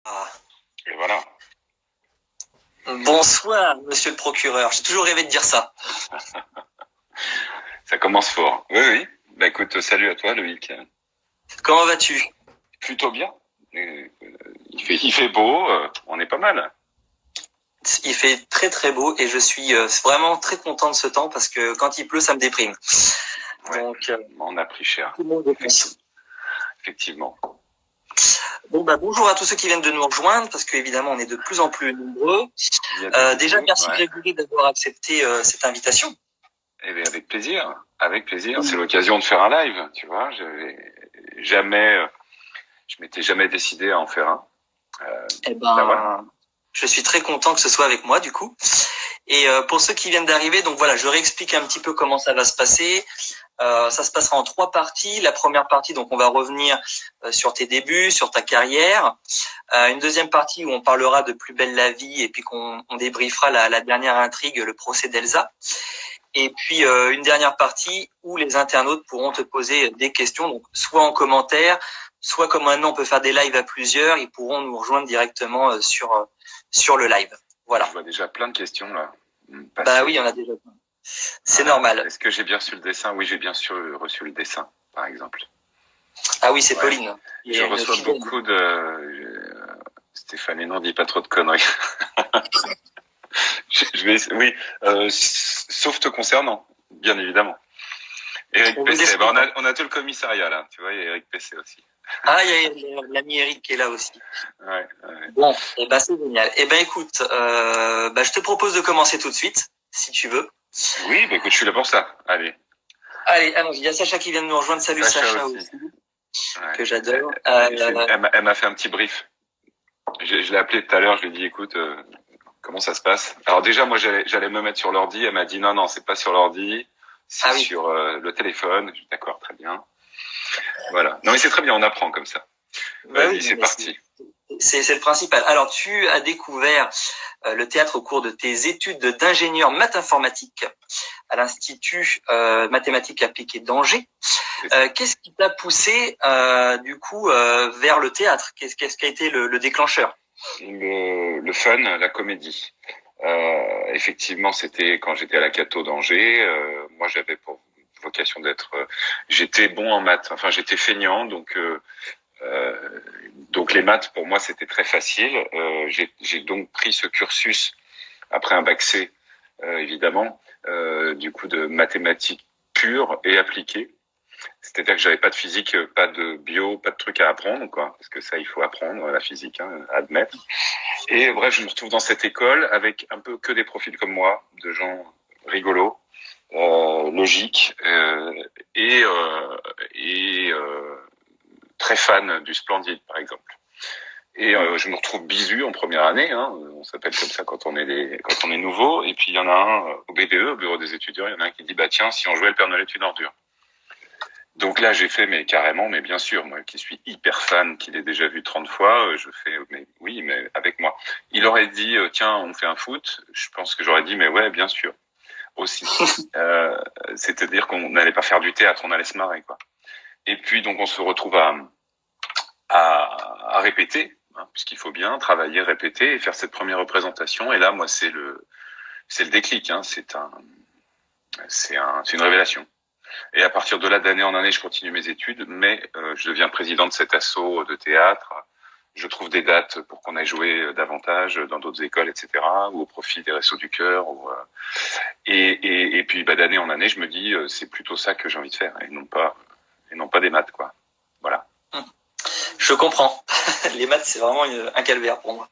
Ah. Et voilà. Bonsoir, monsieur le procureur. J'ai toujours rêvé de dire ça. Ça commence fort. Oui, oui. Bah écoute, salut à toi, Loïc. Comment vas-tu? Plutôt bien. Il fait beau, on est pas mal. Il fait très très beau et je suis vraiment très content de ce temps parce que quand il pleut, ça me déprime. Ouais. Donc, on a pris cher. Effectivement. Bon, bonjour à tous ceux qui viennent de nous rejoindre parce qu'évidemment, on est de plus en plus nombreux. Déjà, merci Grégory d'avoir accepté cette invitation. Eh bien, avec plaisir. Avec plaisir. C'est l'occasion de faire un live, tu vois. Je m'étais jamais décidé à en faire un. Voilà. Je suis très content que ce soit avec moi, du coup. Et pour ceux qui viennent d'arriver, donc voilà, je réexplique un petit peu comment ça va se passer. Ça se passera en 3 parties. La première partie, donc on va revenir sur tes débuts, sur ta carrière. Une deuxième partie où on parlera de Plus belle la vie et puis qu'on débriefera la dernière intrigue, le procès d'Elsa. Et puis une dernière partie où les internautes pourront te poser des questions, donc soit en commentaire, soit comme maintenant on peut faire des lives à plusieurs, ils pourront nous rejoindre directement sur le live. Voilà. Je vois déjà plein de questions là. Bah oui, il y en a déjà plein. C'est normal. Est-ce que j'ai bien reçu le dessin? Oui, j'ai bien sûr reçu le dessin, par exemple. Ah oui, c'est Pauline. Je reçois beaucoup de... Stéphane, non, dis pas trop de conneries. Oui, sauf te concernant, bien évidemment. Eric PC, on a tout le commissariat là, tu vois, il y a Eric PC aussi. Ah, il y a l'ami Eric qui est là aussi. Ouais. Bon, et c'est génial. Écoute, je te propose de commencer tout de suite, si tu veux. Oui, écoute, je suis là pour ça. Allez, il y a Sacha qui vient de nous rejoindre. Salut Sacha aussi. Ouais. Que j'adore. Elle m'a fait un petit brief. Je l'ai appelé tout à l'heure, je lui ai dit, écoute, comment ça se passe? Alors déjà, moi, j'allais me mettre sur l'ordi. Elle m'a dit, non, c'est pas sur l'ordi, c'est sur le téléphone. D'accord, très bien. Voilà. Non, mais c'est très bien, on apprend comme ça. Vas-y, c'est parti. C'est le principal. Alors, tu as découvert le théâtre au cours de tes études d'ingénieur maths informatique à l'Institut mathématiques appliquées d'Angers. Qu'est-ce qui t'a poussé du coup vers le théâtre? Qu'est-ce qui a été le déclencheur? Le fun, la comédie. Effectivement, c'était quand j'étais à la Cato d'Angers. Moi, j'avais pour vocation d'être... j'étais bon en maths. Enfin, j'étais feignant, donc les maths, pour moi, c'était très facile. J'ai donc pris ce cursus, après un bac C, évidemment, du coup de mathématiques pures et appliquées. C'est-à-dire que j'avais pas de physique, pas de bio, pas de trucs à apprendre, quoi, parce que ça, il faut apprendre la physique, admettre. Et bref, je me retrouve dans cette école avec un peu que des profils comme moi, de gens rigolos, logiques et très fan du Splendide, par exemple. Et je me retrouve bisu en première année, on s'appelle comme ça quand on est nouveau. Et puis il y en a un au BDE, au bureau des étudiants, il y en a un qui dit tiens, si on jouait le Père Noël est une ordure. Donc là, j'ai fait, mais carrément, mais bien sûr, moi qui suis hyper fan, qui l'ai déjà vu 30 fois, je fais, mais oui, mais avec moi. Il aurait dit, tiens, on fait un foot. Je pense que j'aurais dit, mais ouais, bien sûr, aussi. C'est-à-dire qu'on n'allait pas faire du théâtre, on allait se marrer, quoi. Et puis, donc, on se retrouve à répéter, puisqu'il faut bien travailler, répéter et faire cette première représentation. Et là, moi, c'est le déclic, c'est une révélation. Et à partir de là, d'année en année, je continue mes études, mais je deviens président de cet asso de théâtre. Je trouve des dates pour qu'on aille jouer davantage dans d'autres écoles, etc., ou au profit des Restos du Cœur. Et puis, d'année en année, je me dis, c'est plutôt ça que j'ai envie de faire, et non pas des maths, quoi. Voilà. Je comprends. Les maths, c'est vraiment un calvaire pour moi.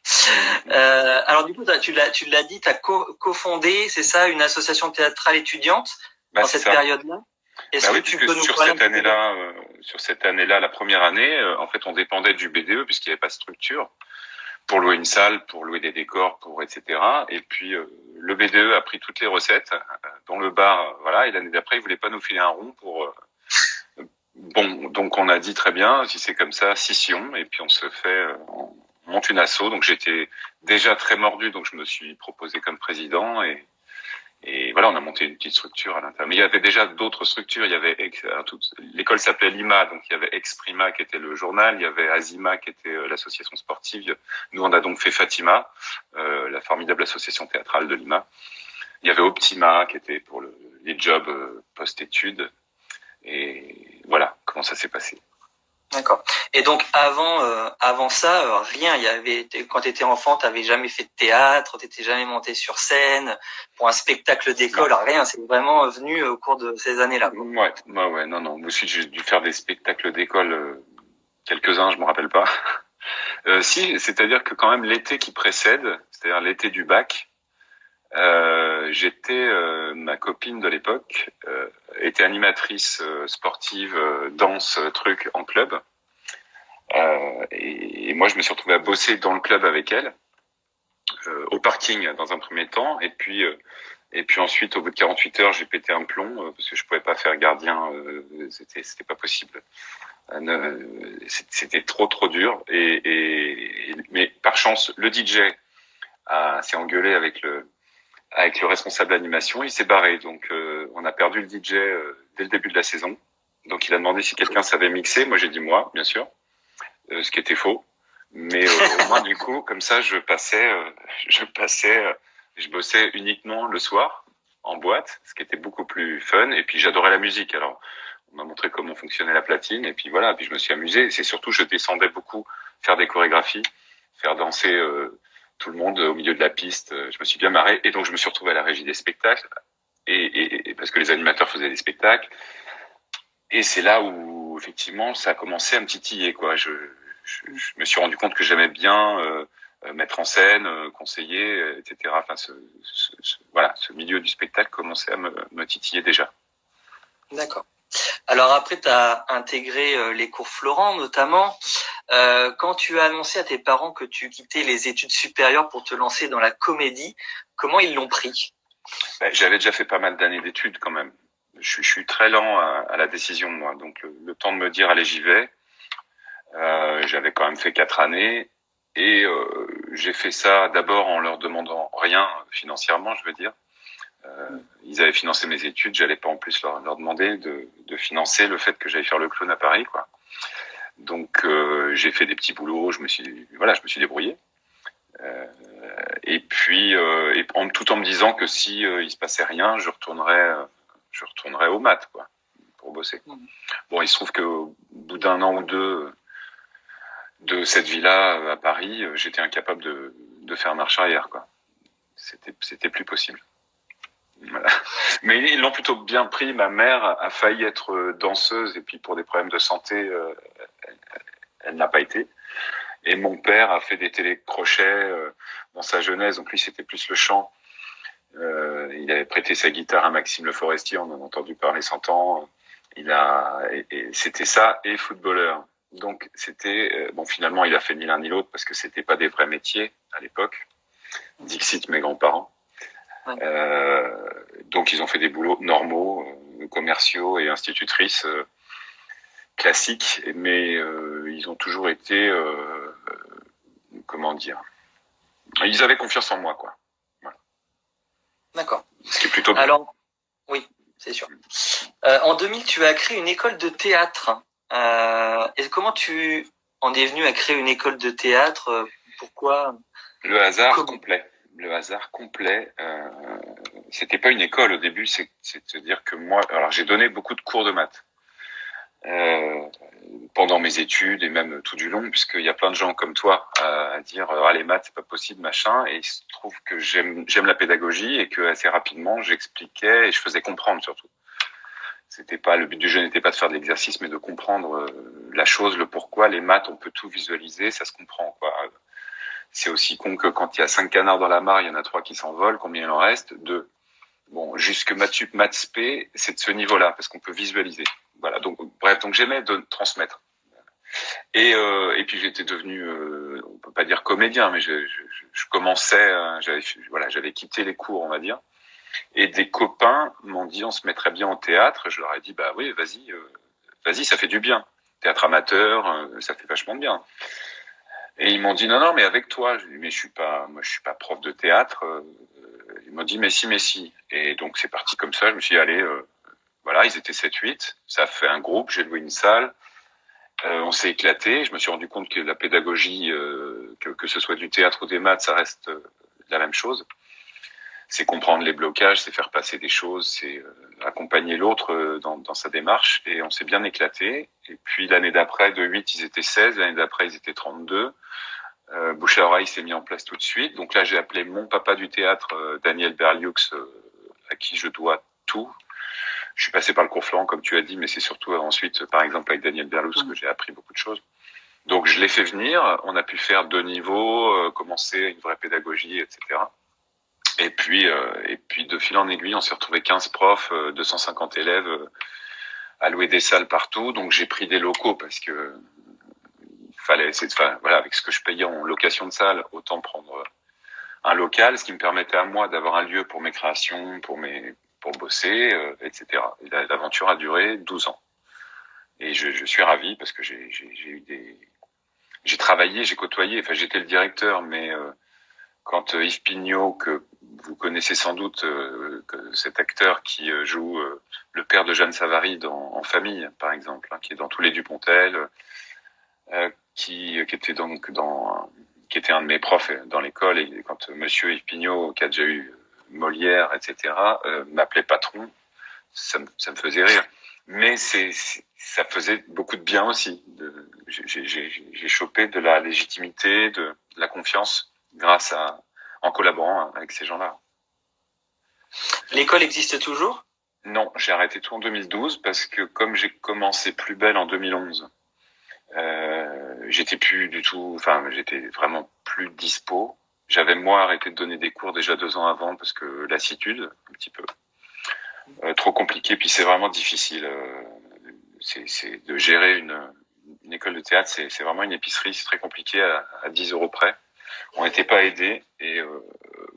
Alors du coup, tu l'as dit, tu as cofondé, c'est ça, une association théâtrale étudiante dans cette période-là. Est-ce que tu peux nous parler sur cette année-là, la première année, en fait, on dépendait du BDE puisqu'il n'y avait pas de structure pour louer une salle, pour louer des décors, pour etc. Et puis le BDE a pris toutes les recettes, dont le bar, voilà. Et l'année d'après, il voulait pas nous filer un rond pour bon, donc on a dit très bien, si c'est comme ça, scission, et puis on monte une asso. Donc j'étais déjà très mordu, donc je me suis proposé comme président, et Et voilà, on a monté une petite structure à l'intérieur. Mais il y avait déjà d'autres structures. Il y avait l'école s'appelait Lima, donc il y avait Exprima qui était le journal, il y avait Azima qui était l'association sportive. Nous, on a donc fait Fatima, la formidable association théâtrale de Lima. Il y avait Optima qui était pour les jobs post-études. Et voilà comment ça s'est passé. D'accord. Et donc avant ça, rien. Quand tu étais enfant, t'avais jamais fait de théâtre, t'étais jamais monté sur scène pour un spectacle d'école, rien. C'est vraiment venu au cours de ces années-là. Ouais, non. Moi aussi, j'ai dû faire des spectacles d'école, quelques-uns, je me rappelle pas. Si, c'est-à-dire que quand même l'été qui précède, c'est-à-dire l'été du bac, ma copine de l'époque était animatrice sportive, danse, truc en club. Et moi, je me suis retrouvé à bosser dans le club avec elle, au parking dans un premier temps, et puis ensuite, au bout de 48 heures, j'ai pété un plomb parce que je pouvais pas faire gardien, c'était pas possible. C'était trop dur. Mais par chance, le DJ s'est engueulé avec le responsable d'animation, il s'est barré. Donc on a perdu le DJ dès le début de la saison. Donc il a demandé si quelqu'un savait mixer. Moi j'ai dit moi, bien sûr. Ce qui était faux. Mais au moins du coup, comme ça, je bossais uniquement le soir en boîte, ce qui était beaucoup plus fun. Et puis j'adorais la musique. Alors on m'a montré comment fonctionnait la platine. Et puis voilà. Puis je me suis amusé. Et c'est surtout, je descendais beaucoup, faire des chorégraphies, faire danser tout le monde au milieu de la piste. Je me suis bien marré. Et donc je me suis retrouvé à la régie des spectacles. Et parce que les animateurs faisaient des spectacles. Et c'est là où effectivement ça a commencé à me titiller, quoi. Je me suis rendu compte que j'aimais bien mettre en scène, conseiller, etc. Enfin, ce milieu du spectacle commençait à me titiller déjà. D'accord. Alors après, tu as intégré les cours Florent notamment. Quand tu as annoncé à tes parents que tu quittais les études supérieures pour te lancer dans la comédie, comment ils l'ont pris ? J'avais déjà fait pas mal d'années d'études quand même. Je suis très lent à la décision, moi. Donc le temps de me dire allez, j'y vais. J'avais quand même fait 4 années et j'ai fait ça d'abord en leur demandant rien financièrement, je veux dire. Ils avaient financé mes études, j'allais pas en plus leur demander de financer le fait que j'aille faire le clown à Paris, quoi. Donc j'ai fait des petits boulots, je me suis débrouillé. Et puis tout en me disant que si il se passait rien, je retournerais aux maths, quoi, pour bosser. Bon, il se trouve que au bout d'un an ou deux de cette vie-là à Paris, j'étais incapable de faire marche arrière, quoi. C'était plus possible. Voilà. Mais ils l'ont plutôt bien pris. Ma mère a failli être danseuse et puis pour des problèmes de santé, elle n'a pas été. Et mon père a fait des télécrochets dans sa jeunesse, donc lui c'était plus le chant. Il avait prêté sa guitare à Maxime Le Forestier, on en a entendu parler 100 ans. Et c'était ça et footballeur. Donc c'était finalement il a fait ni l'un ni l'autre parce que c'était pas des vrais métiers à l'époque. Dixit mes grands-parents. Donc ils ont fait des boulots normaux, commerciaux et institutrices classiques, mais ils ont toujours été comment dire, ils avaient confiance en moi, quoi. Voilà. D'accord. Ce qui est plutôt bien. Alors oui, c'est sûr. En 2000, tu as créé une école de théâtre. Et comment tu en es venu à créer une école de théâtre ? Pourquoi ? Le hasard complet. Le hasard complet. C'était pas une école au début, c'est-à-dire que moi, alors j'ai donné beaucoup de cours de maths pendant mes études et même tout du long, puisqu'il y a plein de gens comme toi à dire les maths c'est pas possible, machin. Et il se trouve que j'aime la pédagogie et que assez rapidement j'expliquais et je faisais comprendre surtout. Le but du jeu n'était pas de faire de l'exercice, mais de comprendre la chose, le pourquoi. Les maths, on peut tout visualiser, ça se comprend, quoi. C'est aussi con que quand il y a 5 canards dans la mare, il y en a 3 qui s'envolent. Combien il en reste ? 2. Bon, jusque maths sup, maths spé, c'est de ce niveau-là, parce qu'on peut visualiser. Voilà, donc bref, donc j'aimais de transmettre. Et puis j'étais devenu, on peut pas dire comédien, mais je commençais, j'avais quitté les cours, on va dire. Et des copains m'ont dit on se mettrait bien au théâtre. Je leur ai dit bah oui, vas-y, ça fait du bien. Théâtre amateur, ça fait vachement de bien. Et ils m'ont dit non, mais avec toi. Je dis mais je suis pas prof de théâtre. ils m'ont dit mais si. Et donc c'est parti comme ça. Je me suis dit allez, voilà, ils étaient 7-8. Ça a fait un groupe. J'ai loué une salle. On s'est éclaté. Je me suis rendu compte que la pédagogie, que ce soit du théâtre ou des maths, ça reste la même chose. C'est comprendre les blocages, c'est faire passer des choses, c'est accompagner l'autre dans sa démarche. Et on s'est bien éclaté. Et puis l'année d'après, de 8, ils étaient 16. L'année d'après, ils étaient 32. Bouche à oreille s'est mis en place tout de suite. Donc là, j'ai appelé mon papa du théâtre, Daniel Berlioux, à qui je dois tout. Je suis passé par le cours Florent, comme tu as dit, mais c'est surtout ensuite, par exemple, avec Daniel Berlioux que j'ai appris beaucoup de choses. Donc je l'ai fait venir. On a pu faire 2 niveaux, commencer une vraie pédagogie, etc. Et puis de fil en aiguille, on s'est retrouvé 15 profs, 250 élèves, à louer des salles partout. Donc j'ai pris des locaux parce que fallait essayer de voilà, avec ce que je payais en location de salle, autant prendre un local, ce qui me permettait à moi d'avoir un lieu pour mes créations, pour bosser, etc. Et l'aventure a duré 12 ans. Et je suis ravi parce que j'ai travaillé, j'ai côtoyé, enfin j'étais le directeur, mais quand Yves Pignot, que vous connaissez sans doute, que cet acteur qui joue le père de Jeanne Savary En Famille, par exemple, hein, qui est dans tous les Dupontel, qui était donc qui était un de mes profs dans l'école, et quand Monsieur Yves Pignot, qui a déjà eu Molière, etc., m'appelait patron, ça me faisait rire. Mais ça faisait beaucoup de bien aussi. J'ai chopé de la légitimité, de la confiance en collaborant avec ces gens-là. L'école existe toujours? Non, j'ai arrêté tout en 2012 parce que comme j'ai commencé Plus Belle en 2011, j'étais plus du tout, enfin j'étais vraiment plus dispo. J'avais moi arrêté de donner des cours déjà 2 ans avant parce que lassitude, un petit peu. Trop compliqué, puis c'est vraiment difficile. C'est de gérer une école de théâtre, c'est vraiment une épicerie, c'est très compliqué à 10 € près. On n'était pas aidés et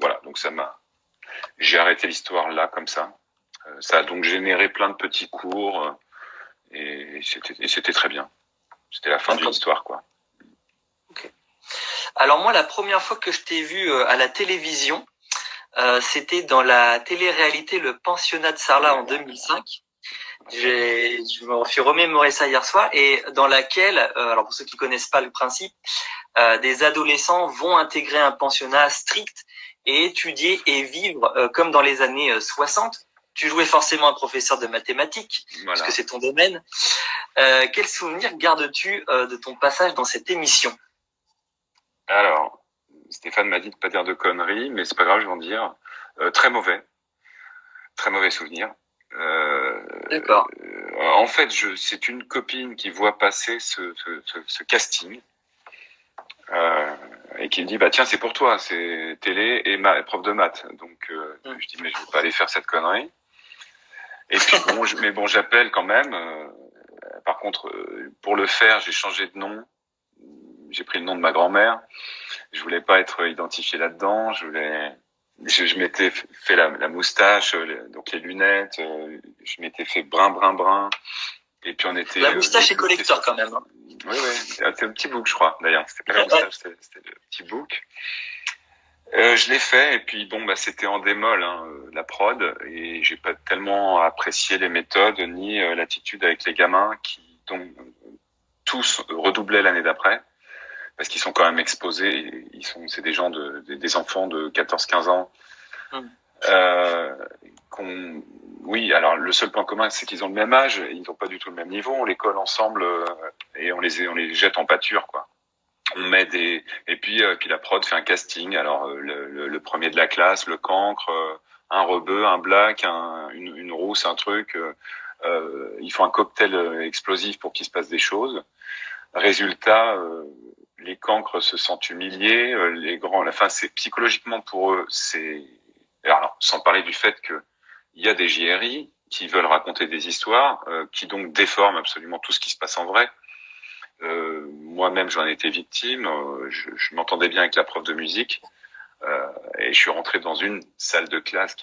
voilà, donc j'ai arrêté l'histoire là comme ça. Ça a donc généré plein de petits cours et c'était très bien. C'était la fin d'une histoire, quoi. Okay. Alors moi, la première fois que je t'ai vu à la télévision, c'était dans la télé-réalité Le Pensionnat de Sarlat en 2005. Je me suis remémoré ça hier soir, et dans laquelle, alors pour ceux qui connaissent pas le principe, des adolescents vont intégrer un pensionnat strict et étudier et vivre comme dans les années 60. Tu jouais forcément un professeur de mathématiques, voilà, parce que c'est ton domaine. Quel souvenir gardes-tu de ton passage dans cette émission? Alors, Stéphane m'a dit de pas dire de conneries, mais c'est pas grave, je vais en dire. Très mauvais souvenir. D'accord. En fait, c'est une copine qui voit passer ce casting et qui me dit bah tiens, c'est pour toi, c'est télé et prof de maths. Donc je dis mais je vais pas aller faire cette connerie. Et puis bon, j'appelle quand même. Par contre, pour le faire, j'ai changé de nom. J'ai pris le nom de ma grand-mère. Je voulais pas être identifié là-dedans. Je m'étais fait la moustache, donc les lunettes. Je m'étais fait brun. Et puis on était. La moustache est collector quand même. Hein. Oui. C'était un petit bouc, je crois. D'ailleurs, c'était pas la moustache, c'était le petit bouc. Je l'ai fait et puis bon bah c'était en démol la prod, et j'ai pas tellement apprécié les méthodes ni l'attitude avec les gamins qui donc tous redoublaient l'année d'après parce qu'ils sont quand même exposés, c'est des gens des enfants de 14-15 ans. Oui, alors le seul point commun c'est qu'ils ont le même âge, ils n'ont pas du tout le même niveau, on les colle ensemble et on les jette en pâture quoi. On met et puis la prod fait un casting. Alors le premier de la classe, le cancre, un rebeu, un black, une rousse, un truc. Ils font un cocktail explosif pour qu'il se passe des choses. Résultat, les cancres se sentent humiliés. Les grands, enfin c'est psychologiquement pour eux, alors sans parler du fait que il y a des JRI qui veulent raconter des histoires, qui donc déforment absolument tout ce qui se passe en vrai. Moi-même, j'en ai été victime. Je m'entendais bien avec la prof de musique et je suis rentré dans une salle de classe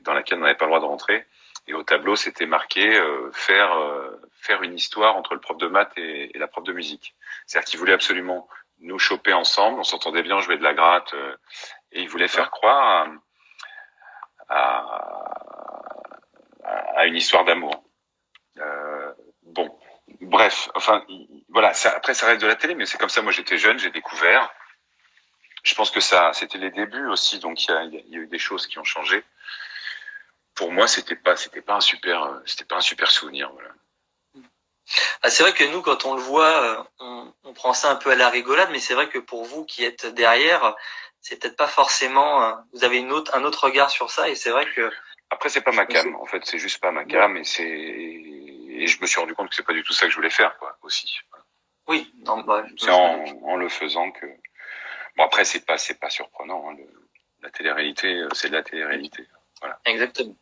dans laquelle on n'avait pas le droit de rentrer. Et au tableau, c'était marqué faire une histoire entre le prof de maths et la prof de musique. C'est-à-dire qu'ils voulaient absolument nous choper ensemble. On s'entendait bien, jouer de la gratte et ils voulaient faire croire à une histoire d'amour. Bon, bref, enfin, voilà. Après, ça reste de la télé, mais c'est comme ça. Moi, j'étais jeune, j'ai découvert. Je pense que c'était les débuts aussi, donc il y a eu des choses qui ont changé. Pour moi, c'était pas un super souvenir. Voilà. Ah, c'est vrai que nous, quand on le voit, on prend ça un peu à la rigolade, mais c'est vrai que pour vous qui êtes derrière, c'est peut-être pas forcément. Vous avez un autre regard sur ça, et c'est vrai que. Après, c'est pas ma cam. En fait, c'est juste pas ma cam, et je me suis rendu compte que c'est pas du tout ça que je voulais faire, quoi, aussi. Oui, non, bah, c'est en le faisant que. Bon, après, c'est pas surprenant. Hein, la télé-réalité, c'est de la télé-réalité. Voilà. Exactement.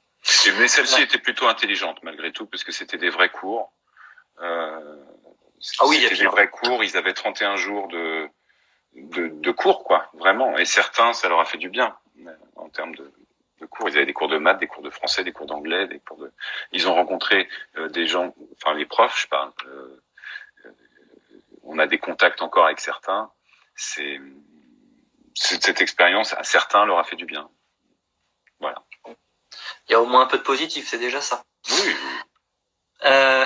Mais celle-ci était plutôt intelligente malgré tout, parce que c'était des vrais cours. C'était des vrais cours. Ils avaient 31 jours de cours, quoi, vraiment. Et certains, ça leur a fait du bien en termes de cours. Ils avaient des cours de maths, des cours de français, des cours d'anglais, Ils ont rencontré des gens, enfin les profs, je parle. On a des contacts encore avec certains. Cette expérience, à certains, leur a fait du bien. Voilà. Il y a au moins un peu de positif, c'est déjà ça. Oui.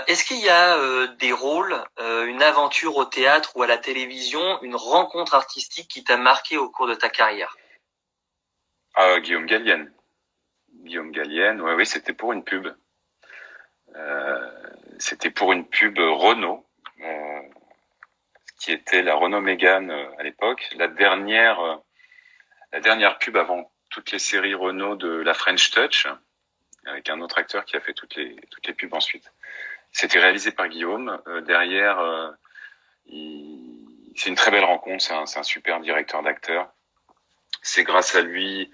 Est-ce qu'il y a des rôles, une aventure au théâtre ou à la télévision, une rencontre artistique qui t'a marqué au cours de ta carrière? Guillaume Gallienne. Oui, c'était pour une pub. C'était pour une pub Renault, qui était la Renault Mégane à l'époque, la dernière pub avant toutes les séries Renault de la French Touch, avec un autre acteur qui a fait toutes les pubs ensuite. C'était réalisé par Guillaume. Derrière, c'est une très belle rencontre. C'est un super directeur d'acteurs. C'est grâce à lui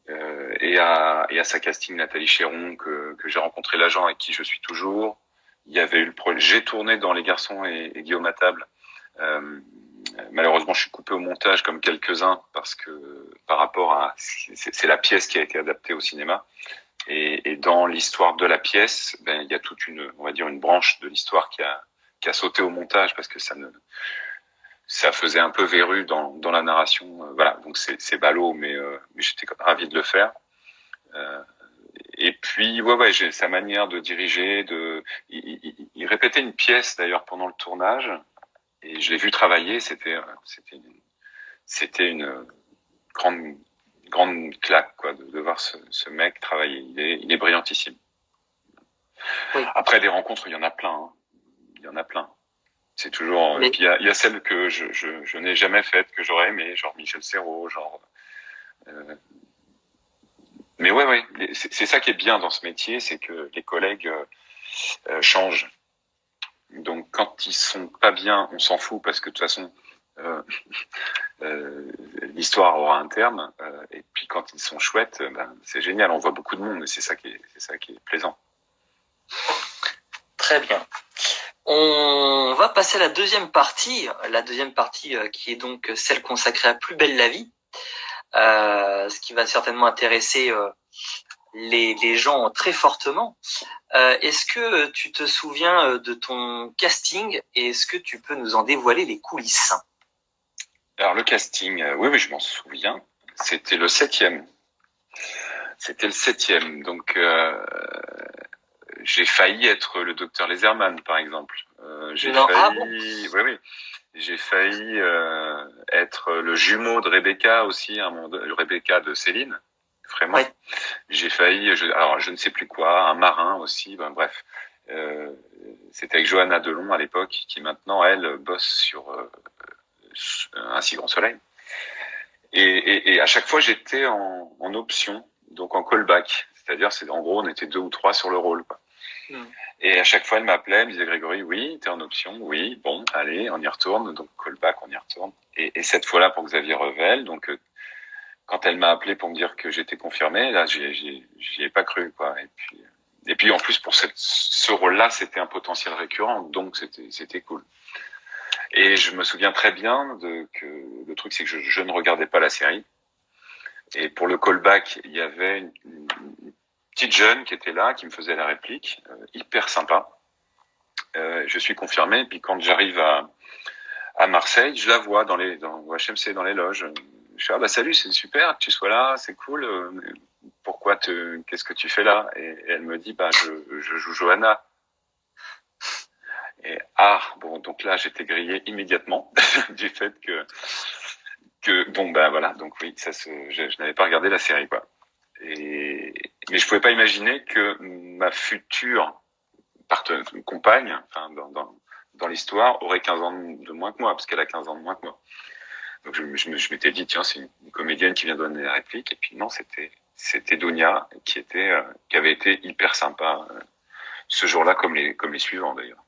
et à sa casting Nathalie Chéron que j'ai rencontré l'agent avec qui je suis toujours. Il y avait eu le projet. J'ai tourné dans Les Garçons et Guillaume à table. Malheureusement, je suis coupé au montage comme quelques-uns parce que par rapport à c'est la pièce qui a été adaptée au cinéma. Et dans l'histoire de la pièce, il y a toute on va dire une branche de l'histoire qui a sauté au montage parce que ça faisait un peu verru dans la narration. Voilà, donc c'est ballot, mais j'étais ravi de le faire. Et puis ouais, j'ai sa manière de diriger, il répétait une pièce d'ailleurs pendant le tournage et je l'ai vu travailler. C'était une grande claque, quoi, de voir ce mec travailler. Il est brillantissime. Oui. Après, des rencontres, il y en a plein. Hein. Il y en a plein. C'est toujours. Mais... Et puis il y a celles que je n'ai jamais faites, que j'aurais aimé, genre Michel Serrault, genre. Mais ouais, c'est ça qui est bien dans ce métier, c'est que les collègues changent. Donc quand ils sont pas bien, on s'en fout parce que de toute façon. L'histoire aura un terme, et puis quand ils sont chouettes, c'est génial. On voit beaucoup de monde et c'est ça qui est plaisant. Très bien. On va passer à la deuxième partie qui est donc celle consacrée à Plus belle la vie, ce qui va certainement intéresser les gens très fortement. Est-ce que tu te souviens de ton casting et est-ce que tu peux nous en dévoiler les coulisses? Alors le casting, oui, je m'en souviens. C'était le 7e. Donc j'ai failli être le docteur Laserman, par exemple. J'ai failli être le jumeau de Rebecca aussi, Rebecca de Céline, vraiment. Ouais. J'ai failli, alors je ne sais plus quoi, un marin aussi. Bref, c'était avec Johanna Delon à l'époque, qui maintenant elle bosse sur Un si grand soleil. Et à chaque fois j'étais en option, donc en callback, c'est-à-dire en gros on était 2 ou 3 sur le rôle, quoi. Et à chaque fois elle m'appelait, elle me disait Grégory, oui, t'es en option, oui, bon, allez, on y retourne, donc callback, on y retourne. Et cette fois-là pour Xavier Revel, donc quand elle m'a appelé pour me dire que j'étais confirmé, là j'y ai pas cru, quoi. Et puis en plus pour ce rôle-là, c'était un potentiel récurrent, donc c'était cool. Et je me souviens très bien que le truc, c'est que je ne regardais pas la série. Et pour le callback, il y avait une petite jeune qui était là, qui me faisait la réplique, hyper sympa. Je suis confirmé. Et puis quand j'arrive à Marseille, je la vois au HMC, dans les loges. Je dis salut, c'est super que tu sois là, c'est cool. qu'est-ce que tu fais là? Et elle me dit, je joue Johanna. Et bon, donc là, j'étais grillé immédiatement du fait voilà. Donc oui, je n'avais pas regardé la série, quoi. Mais je pouvais pas imaginer que ma future compagne, enfin, dans l'histoire, aurait 15 ans de moins que moi, parce qu'elle a 15 ans de moins que moi. Donc je m'étais dit, tiens, c'est une comédienne qui vient donner la réplique, et puis non, c'était Dounia qui avait été hyper sympa ce jour-là, comme les suivants d'ailleurs.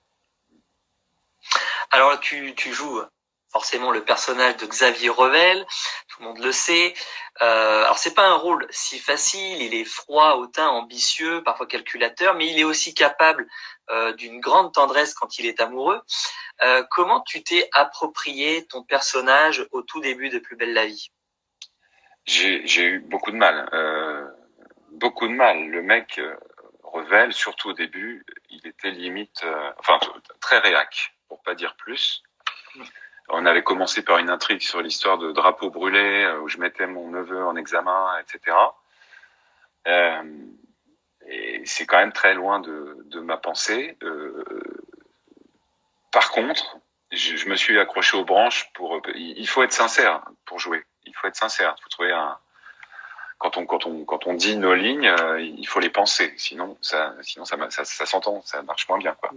Alors tu joues forcément le personnage de Xavier Revel, tout le monde le sait. Alors c'est pas un rôle si facile, il est froid, hautain, ambitieux, parfois calculateur, mais il est aussi capable d'une grande tendresse quand il est amoureux. Comment tu t'es approprié ton personnage au tout début de Plus belle la vie? J'ai eu beaucoup de mal. Beaucoup de mal. Le mec, Revel, surtout au début, il était limite, très réac, pour pas dire plus. On avait commencé par une intrigue sur l'histoire de drapeau brûlé, où je mettais mon neveu en examen, etc. Et c'est quand même très loin de ma pensée. Par contre, je me suis accroché aux branches il faut être sincère pour jouer. Il faut être sincère. Il faut trouver quand on dit nos lignes, il faut les penser. Sinon ça s'entend, ça marche moins bien, quoi.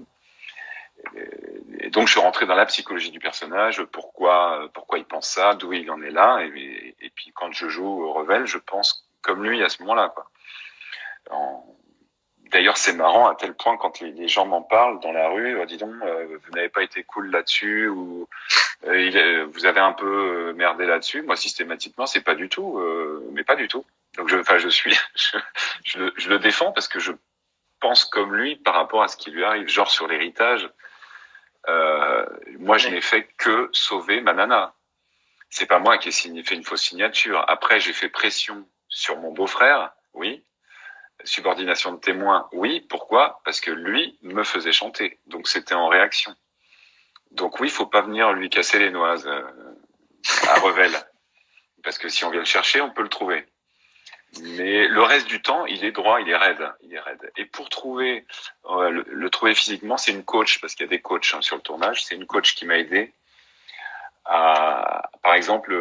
Et donc je suis rentré dans la psychologie du personnage, pourquoi il pense ça, d'où il en est là, et puis quand je joue Revel, je pense comme lui à ce moment-là, quoi. D'ailleurs, c'est marrant à tel point quand les gens m'en parlent dans la rue, dis donc, vous n'avez pas été cool là-dessus, ou vous avez un peu merdé là-dessus. Moi, systématiquement, c'est pas du tout, mais pas du tout. Donc, je le défends parce que je pense comme lui par rapport à ce qui lui arrive, genre sur l'héritage. Moi, je n'ai fait que sauver ma nana. C'est pas moi qui ai fait une fausse signature. Après, j'ai fait pression sur mon beau-frère, oui. Subordination de témoin, oui. Pourquoi? Parce que lui me faisait chanter. Donc, c'était en réaction. Donc oui, il faut pas venir lui casser les noises à Revel. Parce que si on vient le chercher, on peut le trouver. Mais le reste du temps, il est droit, il est raide. Et pour trouver, le trouver physiquement, c'est une coach, parce qu'il y a des coachs sur le tournage. C'est une coach qui m'a aidé à, par exemple,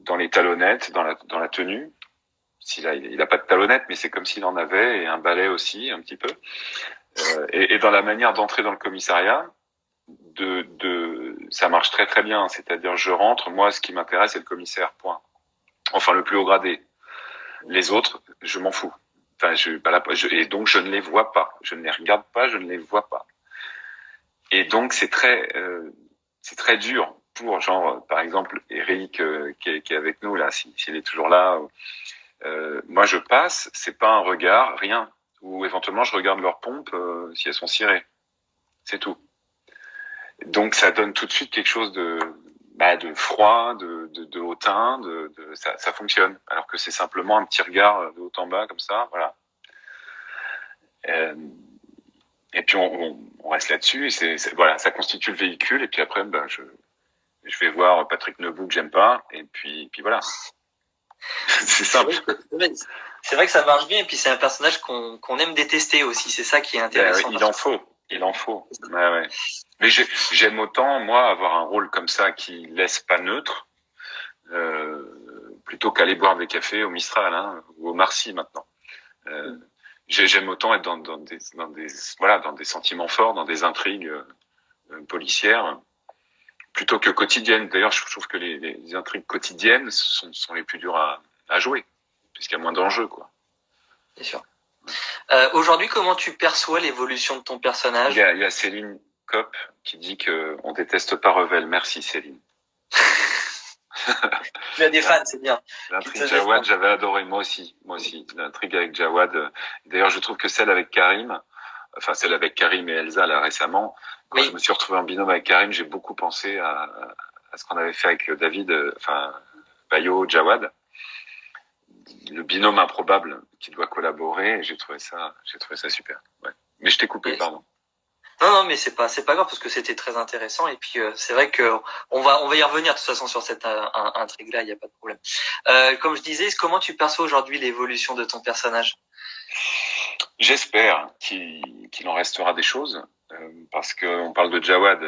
dans les talonnettes, dans la tenue. Il a pas de talonnettes, mais c'est comme s'il en avait, et un balai aussi, un petit peu. Et dans la manière d'entrer dans le commissariat, ça marche très très bien. C'est-à-dire, je rentre, moi, ce qui m'intéresse, c'est le commissaire, point. Enfin, le plus haut gradé. Les autres, je m'en fous. Enfin, et donc, je ne les vois pas. Je ne les regarde pas, je ne les vois pas. Et donc, c'est très dur pour, genre, par exemple, Eric, qui est avec nous, là, s'il est toujours là. Moi, je passe, c'est pas un regard, rien. Ou éventuellement, je regarde leurs pompes, si elles sont cirées. C'est tout. Donc, ça donne tout de suite quelque chose de froid, de hautain, ça fonctionne. Alors que c'est simplement un petit regard de haut en bas, comme ça, voilà. Et puis, on reste là-dessus, et voilà, ça constitue le véhicule, et puis après, je vais voir Patrick Neubou que j'aime pas, et puis voilà. C'est simple. C'est vrai que ça marche bien, et puis c'est un personnage qu'on aime détester aussi, c'est ça qui est intéressant. Il en faut. Ouais. Mais j'aime autant, moi, avoir un rôle comme ça qui laisse pas neutre, plutôt qu'aller boire des cafés au Mistral, ou au Marcy maintenant. J'aime autant être dans des sentiments forts, dans des intrigues policières, plutôt que quotidiennes. D'ailleurs, je trouve que les intrigues quotidiennes sont les plus dures à jouer, puisqu'il y a moins d'enjeux, quoi. Bien sûr. Aujourd'hui, comment tu perçois l'évolution de ton personnage? Il y a Céline Kopp qui dit que on déteste pas Revel. Merci Céline. Tu as des fans, c'est bien. L'intrigue Jawad, j'avais adoré, moi aussi. L'intrigue avec Jawad. D'ailleurs, je trouve que celle avec Karim et Elsa, là, récemment, quand je me suis retrouvé en binôme avec Karim, j'ai beaucoup pensé à ce qu'on avait fait avec David, Bayo, Jawad. Le binôme improbable qui doit collaborer, et j'ai trouvé ça super. Ouais. Mais je t'ai coupé, pardon. Non, mais c'est pas grave parce que c'était très intéressant et puis c'est vrai que on va y revenir de toute façon sur cette intrigue-là, il n'y a pas de problème. Comme je disais, comment tu perçois aujourd'hui l'évolution de ton personnage? J'espère qu'il en restera des choses, parce qu'on parle de Jawad.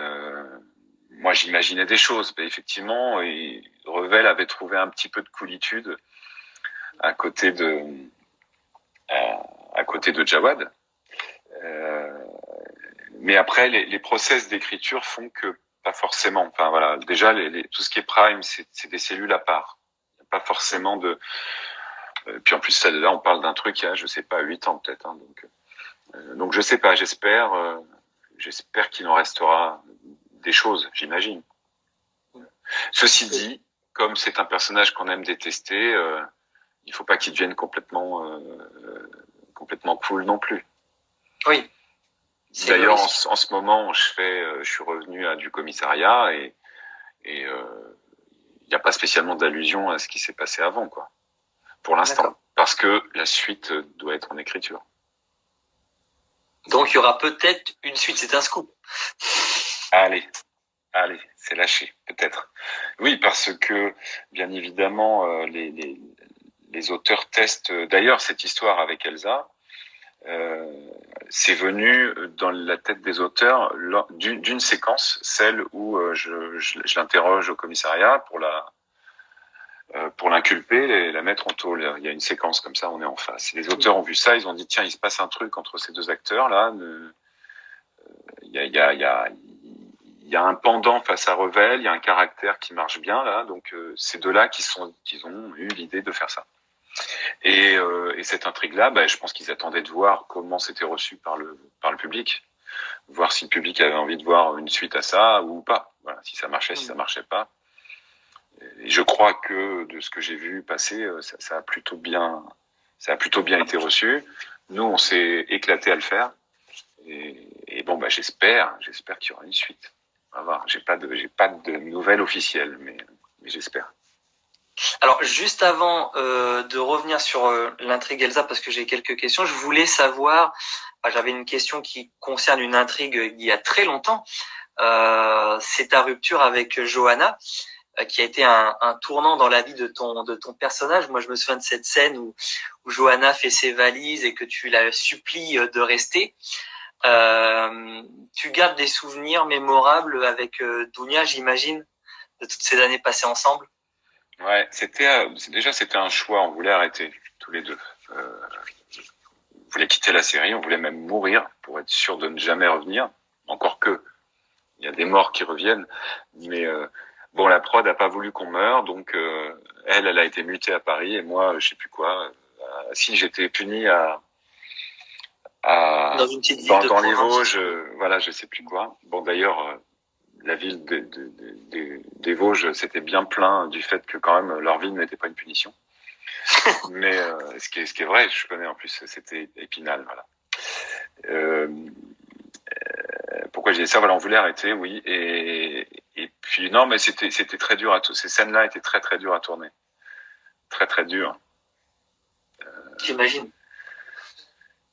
Moi, j'imaginais des choses, mais effectivement, et Revel avait trouvé un petit peu de coolitude à côté de Jawad. Mais après, les process d'écriture font que pas forcément. Enfin voilà, déjà tout ce qui est prime, c'est des cellules à part. Pas forcément de. Puis en plus là, on parle d'un truc il y a, je sais pas, 8 ans peut-être. Hein, donc je sais pas. J'espère qu'il en restera des choses, j'imagine. Ceci dit, comme c'est un personnage qu'on aime détester, il faut pas qu'il devienne complètement cool non plus. Oui. D'ailleurs, en ce moment, je suis revenu à du commissariat et il n'y a pas spécialement d'allusion à ce qui s'est passé avant, quoi. Pour l'instant, parce que la suite doit être en écriture. Donc il y aura peut-être une suite, c'est un scoop. Allez, c'est lâché, peut-être. Oui, parce que bien évidemment, les auteurs testent. D'ailleurs, cette histoire avec Elsa, c'est venu dans la tête des auteurs d'une séquence, celle où je l'interroge au commissariat pour l'inculper et la mettre en tôle. Il y a une séquence comme ça, on est en face. Les auteurs ont vu ça, ils ont dit tiens, il se passe un truc entre ces deux acteurs là. Il y a un pendant face à Revel, il y a un caractère qui marche bien là, donc ces deux-là qui ont eu l'idée de faire ça. Et cette intrigue-là, je pense qu'ils attendaient de voir comment c'était reçu par le public, voir si le public avait envie de voir une suite à ça ou pas. Voilà, si ça marchait, si ça marchait pas. Et je crois que de ce que j'ai vu passer, ça a plutôt bien été reçu. Nous, on s'est éclaté à le faire. Et bon, j'espère qu'il y aura une suite. On va voir. J'ai pas de nouvelles officielles, mais j'espère. Alors, juste avant de revenir sur l'intrigue Elsa, parce que j'ai quelques questions, je voulais savoir, j'avais une question qui concerne une intrigue il y a très longtemps, c'est ta rupture avec Johanna, qui a été un tournant dans la vie de ton personnage. Moi, je me souviens de cette scène où Johanna fait ses valises et que tu la supplies de rester. Tu gardes des souvenirs mémorables avec Dounia, j'imagine, de toutes ces années passées ensemble? Ouais, c'était un choix. On voulait arrêter tous les deux. On voulait quitter la série. On voulait même mourir pour être sûr de ne jamais revenir. Encore que il y a des morts qui reviennent, mais bon, la prod a pas voulu qu'on meure, donc elle a été mutée à Paris et moi, je sais plus quoi. Si j'étais puni dans une petite ville dans les Vosges, voilà, je sais plus quoi. Bon, d'ailleurs, la ville des Vosges, c'était bien plein du fait que quand même leur ville n'était pas une punition. Mais ce qui est vrai, je connais en plus, c'était Épinal, voilà. Pourquoi j'ai dit ça? Voilà, on voulait arrêter, oui, et puis non, mais c'était très dur ces scènes-là étaient très très dures à tourner, très très dures. J'imagine.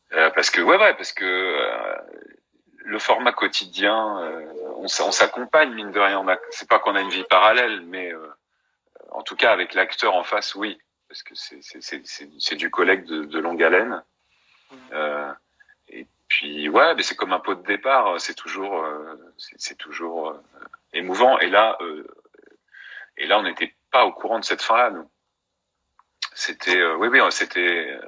Parce que le format quotidien, on s'accompagne mine de rien. C'est pas qu'on a une vie parallèle, mais en tout cas avec l'acteur en face, oui, parce que c'est du collègue de longue haleine. Et puis ouais, mais c'est comme un pot de départ, c'est toujours émouvant. Et là, on n'était pas au courant de cette fin-là, nous. C'était c'était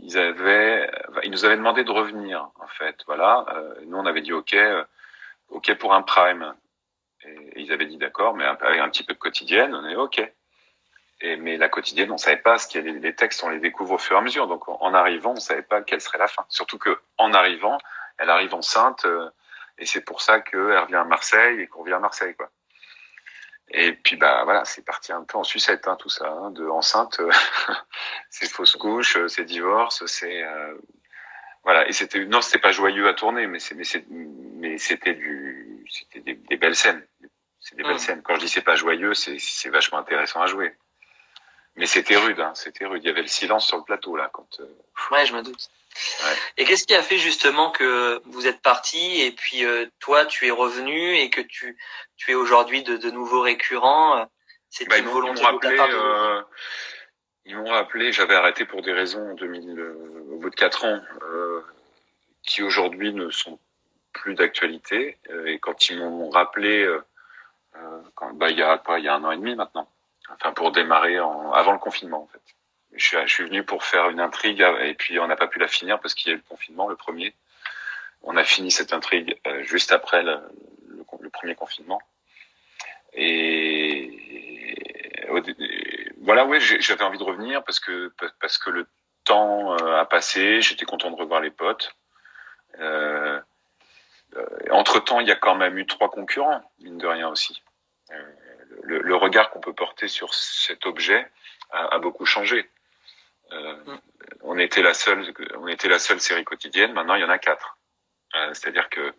ils nous avaient demandé de revenir en fait, voilà. Nous on avait dit ok pour un prime et ils avaient dit d'accord, mais avec un petit peu de quotidienne, on est ok. Mais la quotidienne, on savait pas ce qu'il y avait, les textes, on les découvre au fur et à mesure. Donc en arrivant, on savait pas quelle serait la fin. Surtout que en arrivant, elle arrive enceinte et c'est pour ça qu'elle revient à Marseille et qu'on revient à Marseille quoi. Et puis voilà, c'est parti un peu en sucette tout ça, de enceinte, c'est fausse couche, c'est divorce, c'est voilà. Et c'était pas joyeux à tourner, mais c'était des belles scènes. C'est des belles scènes. Quand je dis c'est pas joyeux, c'est vachement intéressant à jouer. Mais c'était rude, c'était rude. Il y avait le silence sur le plateau là quand. Ouais, je me doute. Ouais. Et qu'est-ce qui a fait justement que vous êtes parti et puis toi tu es revenu et que tu es aujourd'hui de nouveau récurrent? C'est une volonté de ta part de revenir? Ils m'ont rappelé, j'avais arrêté pour des raisons au bout de 4 ans, qui aujourd'hui ne sont plus d'actualité. Et quand ils m'ont rappelé, il y a quoi, il y a 1 an et demi maintenant, enfin pour démarrer avant le confinement en fait. Je suis venu pour faire une intrigue et puis on n'a pas pu la finir parce qu'il y a eu le confinement, le premier. On a fini cette intrigue juste après le premier confinement. Voilà, ouais, j'avais envie de revenir parce que le temps a passé, j'étais content de revoir les potes. Entre-temps, il y a quand même eu 3 concurrents, mine de rien aussi. Le regard qu'on peut porter sur cet objet a beaucoup changé. On était la seule série quotidienne. Maintenant, il y en a 4. C'est-à-dire que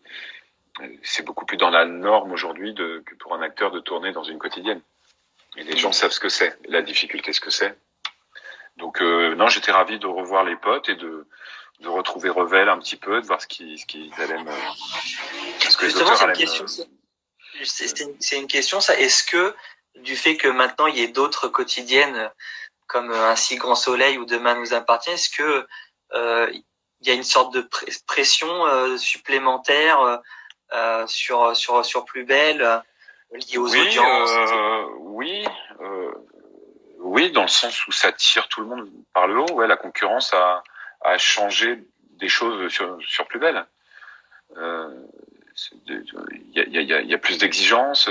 c'est beaucoup plus dans la norme aujourd'hui que pour un acteur de tourner dans une quotidienne. Et les gens savent ce que c'est, la difficulté, ce que c'est. Donc non, j'étais ravi de revoir les potes et de retrouver Revel un petit peu, de voir ce qu'ils allaient me. Ce que justement, c'est une question. C'est une question, ça. Est-ce que du fait que maintenant il y ait d'autres quotidiennes comme Un si grand soleil ou Demain nous appartient, est-ce que il y a une sorte de pression supplémentaire sur Plus Belle liée aux audiences? Oui, dans le sens où ça tire tout le monde par le haut. Ouais, la concurrence a changé des choses sur Plus Belle. Il y a plus d'exigences.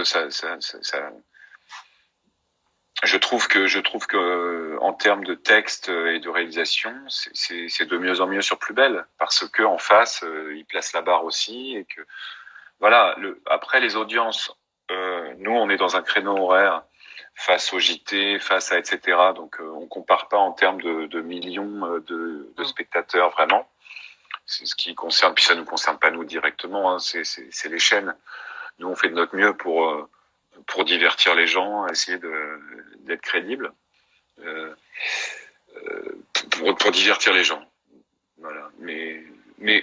Je trouve que en termes de texte et de réalisation, c'est de mieux en mieux sur Plus Belle parce que en face, ils placent la barre aussi et que voilà. Après les audiences, nous on est dans un créneau horaire face au JT, face à etc. Donc on compare pas en termes de millions de spectateurs vraiment. C'est ce qui concerne, puis ça nous concerne pas nous directement. Hein, c'est les chaînes. Nous on fait de notre mieux pour divertir les gens, essayer d'être crédible, pour divertir les gens. Voilà. Mais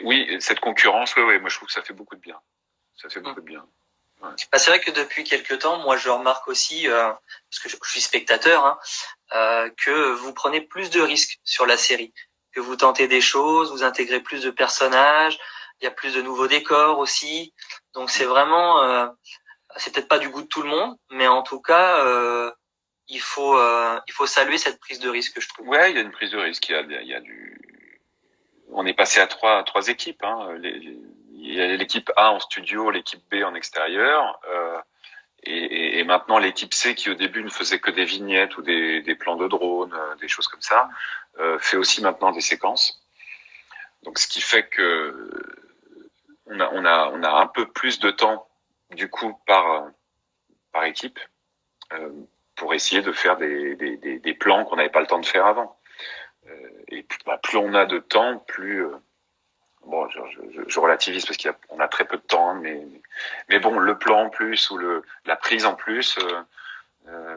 oui, cette concurrence, ouais, moi je trouve que ça fait beaucoup de bien. Ça fait beaucoup de bien. Ouais. Bah, c'est vrai que depuis quelques temps, moi je remarque aussi, parce que je suis spectateur, que vous prenez plus de risques sur la série, que vous tentez des choses, vous intégrez plus de personnages, il y a plus de nouveaux décors aussi. Donc c'est vraiment, c'est peut-être pas du goût de tout le monde, mais en tout cas, il faut saluer cette prise de risque, je trouve. Ouais, il y a une prise de risque. On est passé à trois équipes. Hein. Il y a l'équipe A en studio, l'équipe B en extérieur, et maintenant l'équipe C qui au début ne faisait que des vignettes ou des plans de drone, des choses comme ça, fait aussi maintenant des séquences. Donc ce qui fait que on a un peu plus de temps du coup par équipe pour essayer de faire des plans qu'on n'avait pas le temps de faire avant. Et plus on a de temps, plus bon, je relativise parce qu'on a très peu de temps, hein, mais bon, le plan en plus ou la prise en plus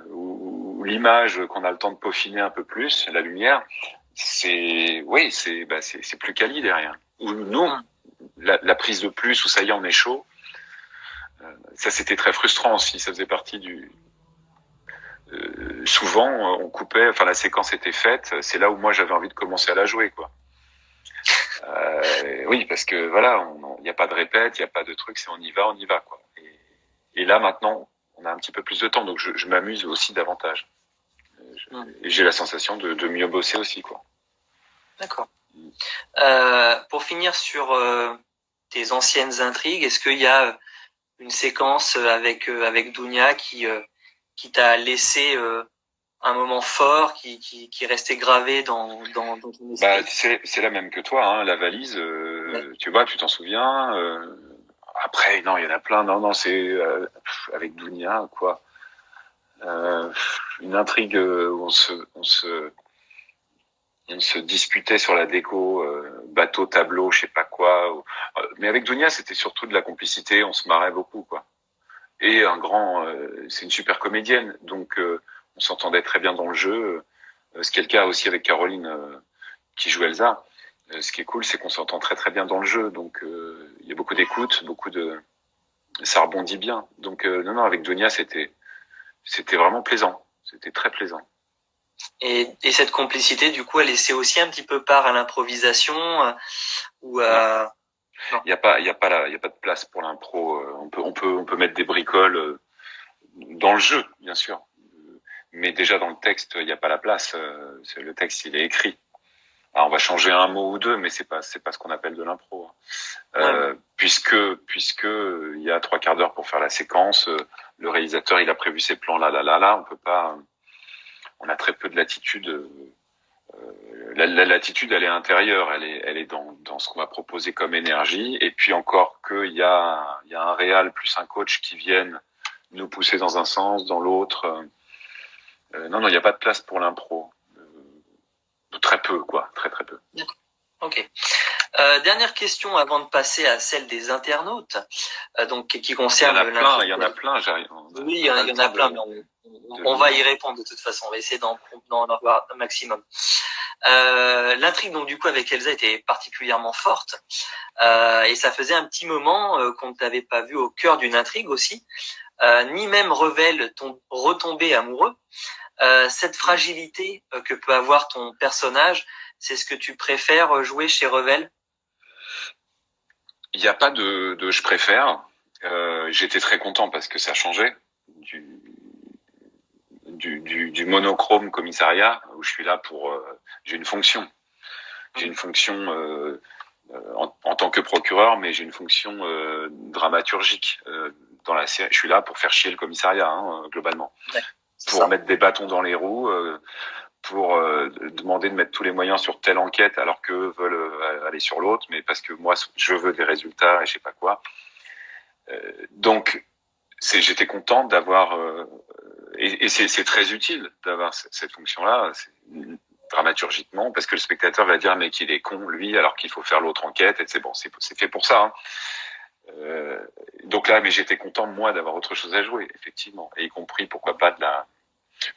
ou l'image qu'on a le temps de peaufiner un peu plus, la lumière, c'est plus quali derrière. Ou non, la prise de plus où ça y est, on est chaud. Ça c'était très frustrant aussi, ça faisait partie du souvent on coupait, enfin la séquence était faite, c'est là où moi j'avais envie de commencer à la jouer quoi. Oui, parce que voilà, il n'y a pas de répète, il n'y a pas de truc, c'est on y va quoi. Et là maintenant, on a un petit peu plus de temps, donc je m'amuse aussi davantage. Et j'ai la sensation de mieux bosser aussi quoi. D'accord. Pour finir sur tes anciennes intrigues, est-ce qu'il y a une séquence avec Dounia qui t'a laissé un moment fort qui est resté gravé dans ton esprit? Bah, c'est la même que toi, hein, la valise. Ouais. Tu vois, tu t'en souviens. Après, non, il y en a plein. Non, c'est avec Dounia, quoi. Une intrigue où on se disputait sur la déco, bateau, tableau, je sais pas quoi. Mais avec Dounia, c'était surtout de la complicité. On se marrait beaucoup, quoi. Et c'est une super comédienne, donc on s'entendait très bien dans le jeu. Ce qui est le cas aussi avec Caroline qui joue Elsa. Ce qui est cool, c'est qu'on s'entend très très bien dans le jeu, donc il y a beaucoup d'écoute, ça rebondit bien. Donc non, avec Donia, c'était vraiment plaisant, c'était très plaisant. Et cette complicité, du coup, elle laissait aussi un petit peu part à l'improvisation ou non. Il y a pas de place pour l'impro. On peut mettre des bricoles dans le jeu, bien sûr, mais déjà dans le texte, il n'y a pas la place. Le texte, il est écrit. Alors, on va changer un mot ou deux, mais c'est pas ce qu'on appelle de l'impro. Puisque il y a 3/4 d'heure pour faire la séquence, le réalisateur il a prévu ses plans là, on peut pas, on a très peu de latitude. La latitude elle est intérieure, elle est dans ce qu'on va proposer comme énergie, et puis encore qu'il y a un réal plus un coach qui viennent nous pousser dans un sens, dans l'autre. Non, il n'y a pas de place pour l'impro. Très peu, quoi, très peu. Ok. Dernière question avant de passer à celle des internautes, donc qui concerne. Il y en a plein. Oui, il y en a plein, mais on va y répondre de toute façon. On va essayer d'en avoir un maximum. L'intrigue donc du coup avec Elsa était particulièrement forte, et ça faisait un petit moment qu'on ne t'avait pas vu au cœur d'une intrigue aussi, ni même Revel retombé amoureux. Cette fragilité que peut avoir ton personnage, c'est ce que tu préfères jouer chez Revel? Il n'y a pas de je préfère. J'étais très content parce que ça changeait du monochrome commissariat où je suis là pour j'ai une fonction. J'ai une fonction en tant que procureur, mais j'ai une fonction dramaturgique dans la série. Je suis là pour faire chier le commissariat, globalement. Ouais, pour mettre des bâtons dans les roues, pour demander de mettre tous les moyens sur telle enquête alors qu'eux veulent aller sur l'autre, mais parce que moi, je veux des résultats et je sais pas quoi. Donc, j'étais content d'avoir... et c'est très utile d'avoir cette fonction-là, dramaturgiquement, parce que le spectateur va dire mais qu'il est con, lui, alors qu'il faut faire l'autre enquête, et c'est bon, c'est fait pour ça. Donc là, mais j'étais content, moi, d'avoir autre chose à jouer, effectivement, et y compris, pourquoi pas, de la...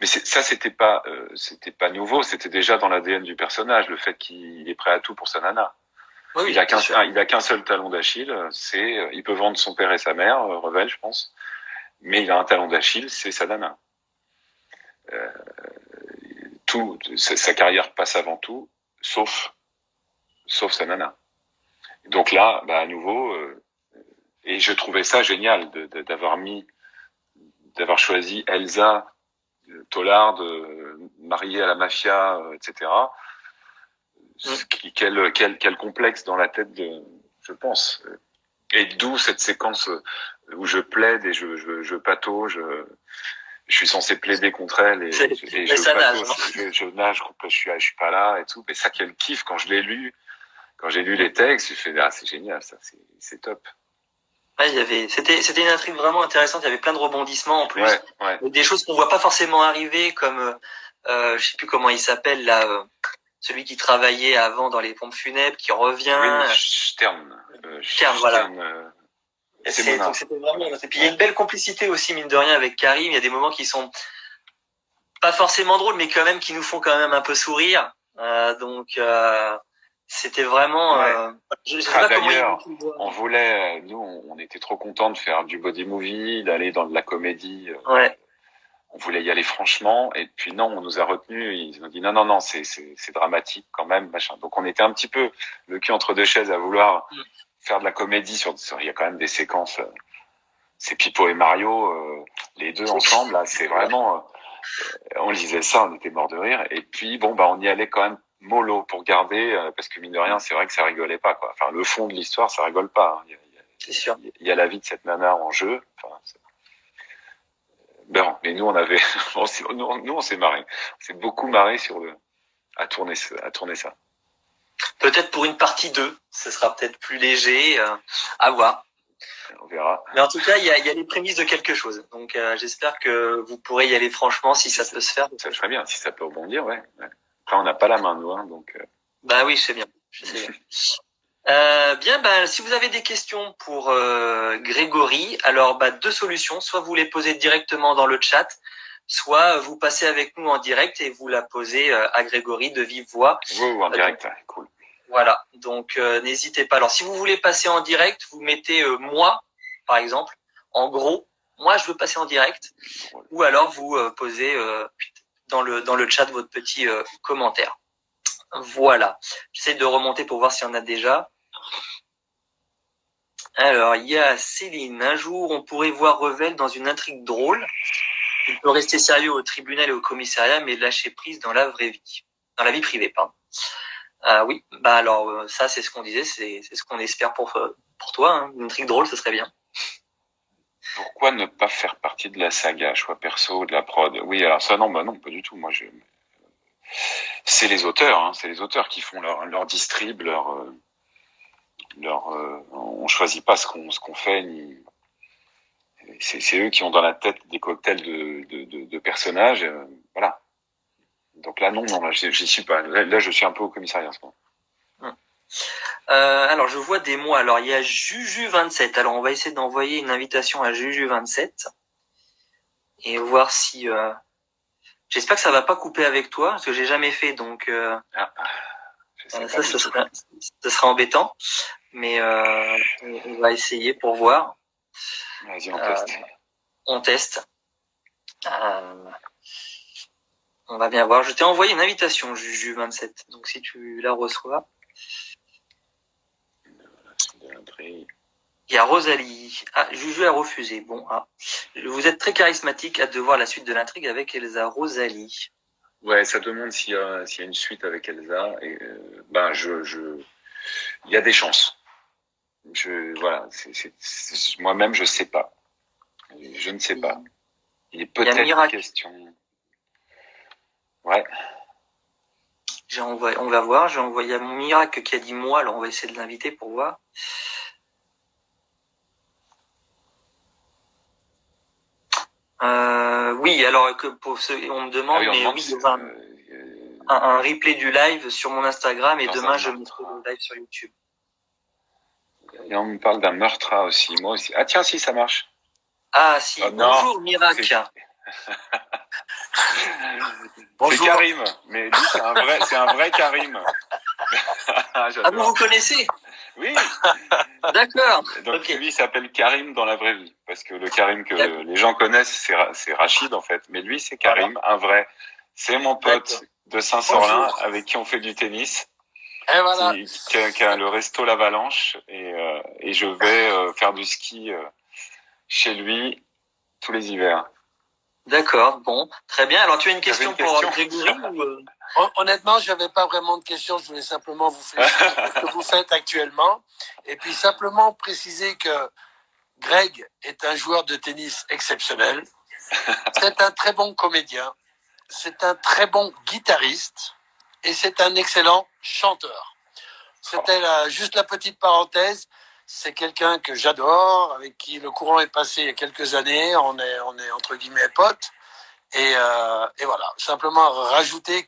Mais ça, c'était pas nouveau, c'était déjà dans l'ADN du personnage, le fait qu'il est prêt à tout pour sa nana. Oui, il a qu'un seul talon d'Achille, c'est il peut vendre son père et sa mère, Revel, je pense, mais il a un talon d'Achille, c'est sa nana. Sa carrière passe avant tout, sauf sa nana. Donc là, à nouveau, et je trouvais ça génial d'avoir choisi Elsa Tollard, mariée à la mafia, etc. Quel complexe dans la tête je pense. Et d'où cette séquence où je plaide et je patauge. Je suis censé plaider contre elle et je patauge, je nage, je suis pas là et tout. Mais ça, quel kiff quand je l'ai lu, quand j'ai lu les textes, je fais c'est génial, ça, c'est top. Ouais, c'était une intrigue vraiment intéressante. Il y avait plein de rebondissements en plus, des choses qu'on voit pas forcément arriver, comme je sais plus comment il s'appelle là, celui qui travaillait avant dans les pompes funèbres, qui revient. Oui, Stern, voilà. Donc c'était vraiment. Et puis il y a une belle complicité aussi mine de rien avec Karim. Il y a des moments qui sont pas forcément drôles, mais quand même qui nous font quand même un peu sourire. Donc c'était vraiment. D'ailleurs, on voulait, nous, on était trop contents de faire du body movie, d'aller dans de la comédie. On voulait y aller franchement, et puis non, on nous a retenus. Ils ont dit non, c'est dramatique quand même, machin. Donc on était un petit peu le cul entre deux chaises à vouloir faire de la comédie il y a quand même des séquences. C'est Pipo et Mario, les deux ensemble. Là, c'est vraiment. On lisait ça, on était morts de rire. Et puis on y allait quand même mollo pour garder, parce que mine de rien, c'est vrai que ça rigolait pas, quoi. Enfin, le fond de l'histoire, ça rigole pas. C'est sûr. Il y a la vie de cette nana en jeu. Enfin, mais nous, on s'est marré. On s'est beaucoup marré à tourner ça. Peut-être pour une partie 2, ce sera peut-être plus léger, à voir. On verra. Mais en tout cas, il y a les prémices de quelque chose. Donc, j'espère que vous pourrez y aller franchement si ça peut se faire. Ça serait bien, si ça peut rebondir, ouais. Après, on n'a pas la main, nous, donc. Bah oui, je sais bien. Si vous avez des questions pour Grégory, alors deux solutions. Soit vous les posez directement dans le chat, soit vous passez avec nous en direct et vous la posez à Grégory de vive voix. Ou en direct, cool. Voilà, donc n'hésitez pas. Alors si vous voulez passer en direct, vous mettez moi, par exemple, en gros, moi je veux passer en direct, ou alors vous posez dans le chat votre petit commentaire. Voilà, j'essaie de remonter pour voir s'il y en a déjà. Alors, il y a Céline. Un jour, on pourrait voir Revel dans une intrigue drôle. Il peut rester sérieux au tribunal et au commissariat, mais lâcher prise dans la vraie vie. Dans la vie privée, pardon. Oui, bah alors ça c'est ce qu'on disait, c'est ce qu'on espère pour toi. Hein. Une intrigue drôle, ce serait bien. Pourquoi ne pas faire partie de la saga, choix perso, de la prod? Oui, alors ça non, bah non, pas du tout. Moi, c'est les auteurs, hein, c'est les auteurs qui font leur distrib, on choisit pas ce qu'on fait, c'est eux qui ont dans la tête des cocktails de personnages, voilà. Donc là, non, là, j'y suis pas. Là, je suis un peu au commissariat en ce moment. Alors, je vois des mots. Alors, il y a Juju27. Alors, on va essayer d'envoyer une invitation à Juju27 et voir si. J'espère que ça va pas couper avec toi, parce que j'ai jamais fait, donc ça, ce sera embêtant. Mais on va essayer pour voir. Vas-y, on teste. On teste. On va bien voir. Je t'ai envoyé une invitation, Juju27. Donc, si tu la reçois. Il y a Rosalie. Ah, Juju a refusé. Bon, vous êtes très charismatique. Hâte de voir la suite de l'intrigue avec Elsa. Rosalie. Ouais, ça demande s'il y a une suite avec Elsa. Et il y a des chances. Voilà, moi-même, je sais pas. Je ne sais pas. Il est peut-être question. Ouais. On va voir. J'ai envoyé à mon Miracle qui a dit moi. Alors on va essayer de l'inviter pour voir. Oui, alors que pour ceux, on me demande, mais oui, il y aura un replay du live sur mon Instagram et demain je mettrai le live sur YouTube. Et on me parle d'un meurtre aussi. Moi aussi. Ah tiens, si ça marche. Ah si. Bonjour Miracle. C'est Karim, mais lui c'est un vrai Karim. Vous vous connaissez? Oui. D'accord. Donc lui il s'appelle Karim dans la vraie vie, parce que le Karim que les gens connaissent c'est Rachid en fait, mais lui c'est Karim, un vrai. C'est mon pote de Saint-Sorlin avec qui on fait du tennis. Et voilà. Qui a le resto L'Avalanche et je vais faire du ski chez lui tous les hivers. D'accord, bon, très bien. Alors, tu as une question pour Grégory ou Honnêtement, je n'avais pas vraiment de questions. Je voulais simplement vous féliciter pour ce que vous faites actuellement. Et puis simplement préciser que Greg est un joueur de tennis exceptionnel. C'est un très bon comédien. C'est un très bon guitariste. Et c'est un excellent chanteur. C'était juste la petite parenthèse. C'est quelqu'un que j'adore, avec qui le courant est passé il y a quelques années. On est entre guillemets potes. Et voilà. Simplement rajouter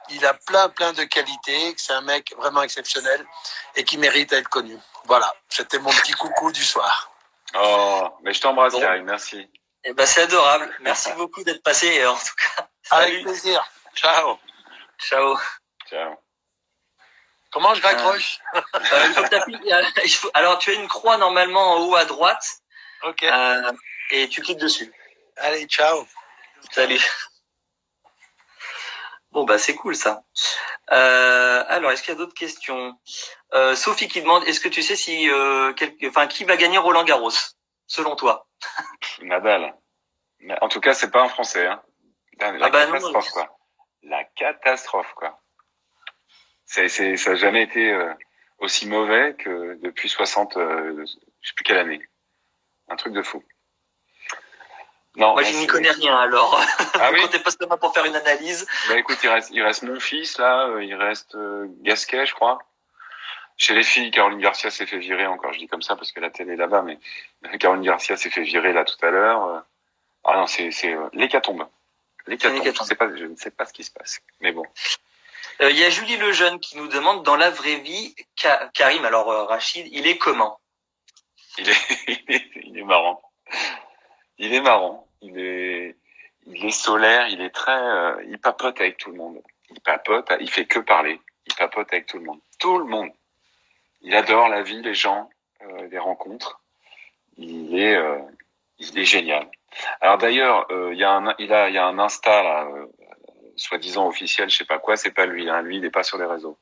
il a plein de qualités, que c'est un mec vraiment exceptionnel et qui mérite d'être connu. Voilà. C'était mon petit coucou du soir. Oh, mais je t'embrasse, Karim. Merci. Eh ben, c'est adorable. Merci beaucoup d'être passé, en tout cas. Avec plaisir. Ciao. Ciao. Ciao. Comment je raccroche? Il faut que t'appuies. Alors, tu as une croix normalement en haut à droite. Ok. Et tu cliques dessus. Allez, ciao. Salut. Bon, bah, c'est cool, ça. Alors, est-ce qu'il y a d'autres questions? Sophie qui demande, est-ce que tu sais si, qui va gagner Roland Garros, selon toi? Nadal. Mais en tout cas, c'est pas un Français, hein. La catastrophe, quoi. La catastrophe, quoi. Ça a jamais été aussi mauvais que depuis 60, je sais plus quelle année. Un truc de fou. Non. Moi, je n'y connais rien, alors. Ah oui? Comptez pas seulement pour faire une analyse. Bah, écoute, il reste mon fils, là, il reste Gasquet, je crois. Chez les filles, Caroline Garcia s'est fait virer encore, je dis comme ça parce que la télé est là-bas, mais Caroline Garcia s'est fait virer là tout à l'heure. Ah non, c'est l'hécatombe. L'hécatombe. Je ne sais pas ce qui se passe, mais bon. Il y a Julie Lejeune qui nous demande, dans la vraie vie, Karim, alors Rachid, il est comment? Il est marrant. Il est marrant. Il est solaire. Il papote avec tout le monde. Il fait que parler. Il papote avec tout le monde. tout le monde. Il adore la vie, les gens, les rencontres. Il est génial. Alors d'ailleurs, il y a un Insta là, soi-disant officiel, je sais pas quoi, c'est pas lui. Hein. Lui, il est pas sur les réseaux.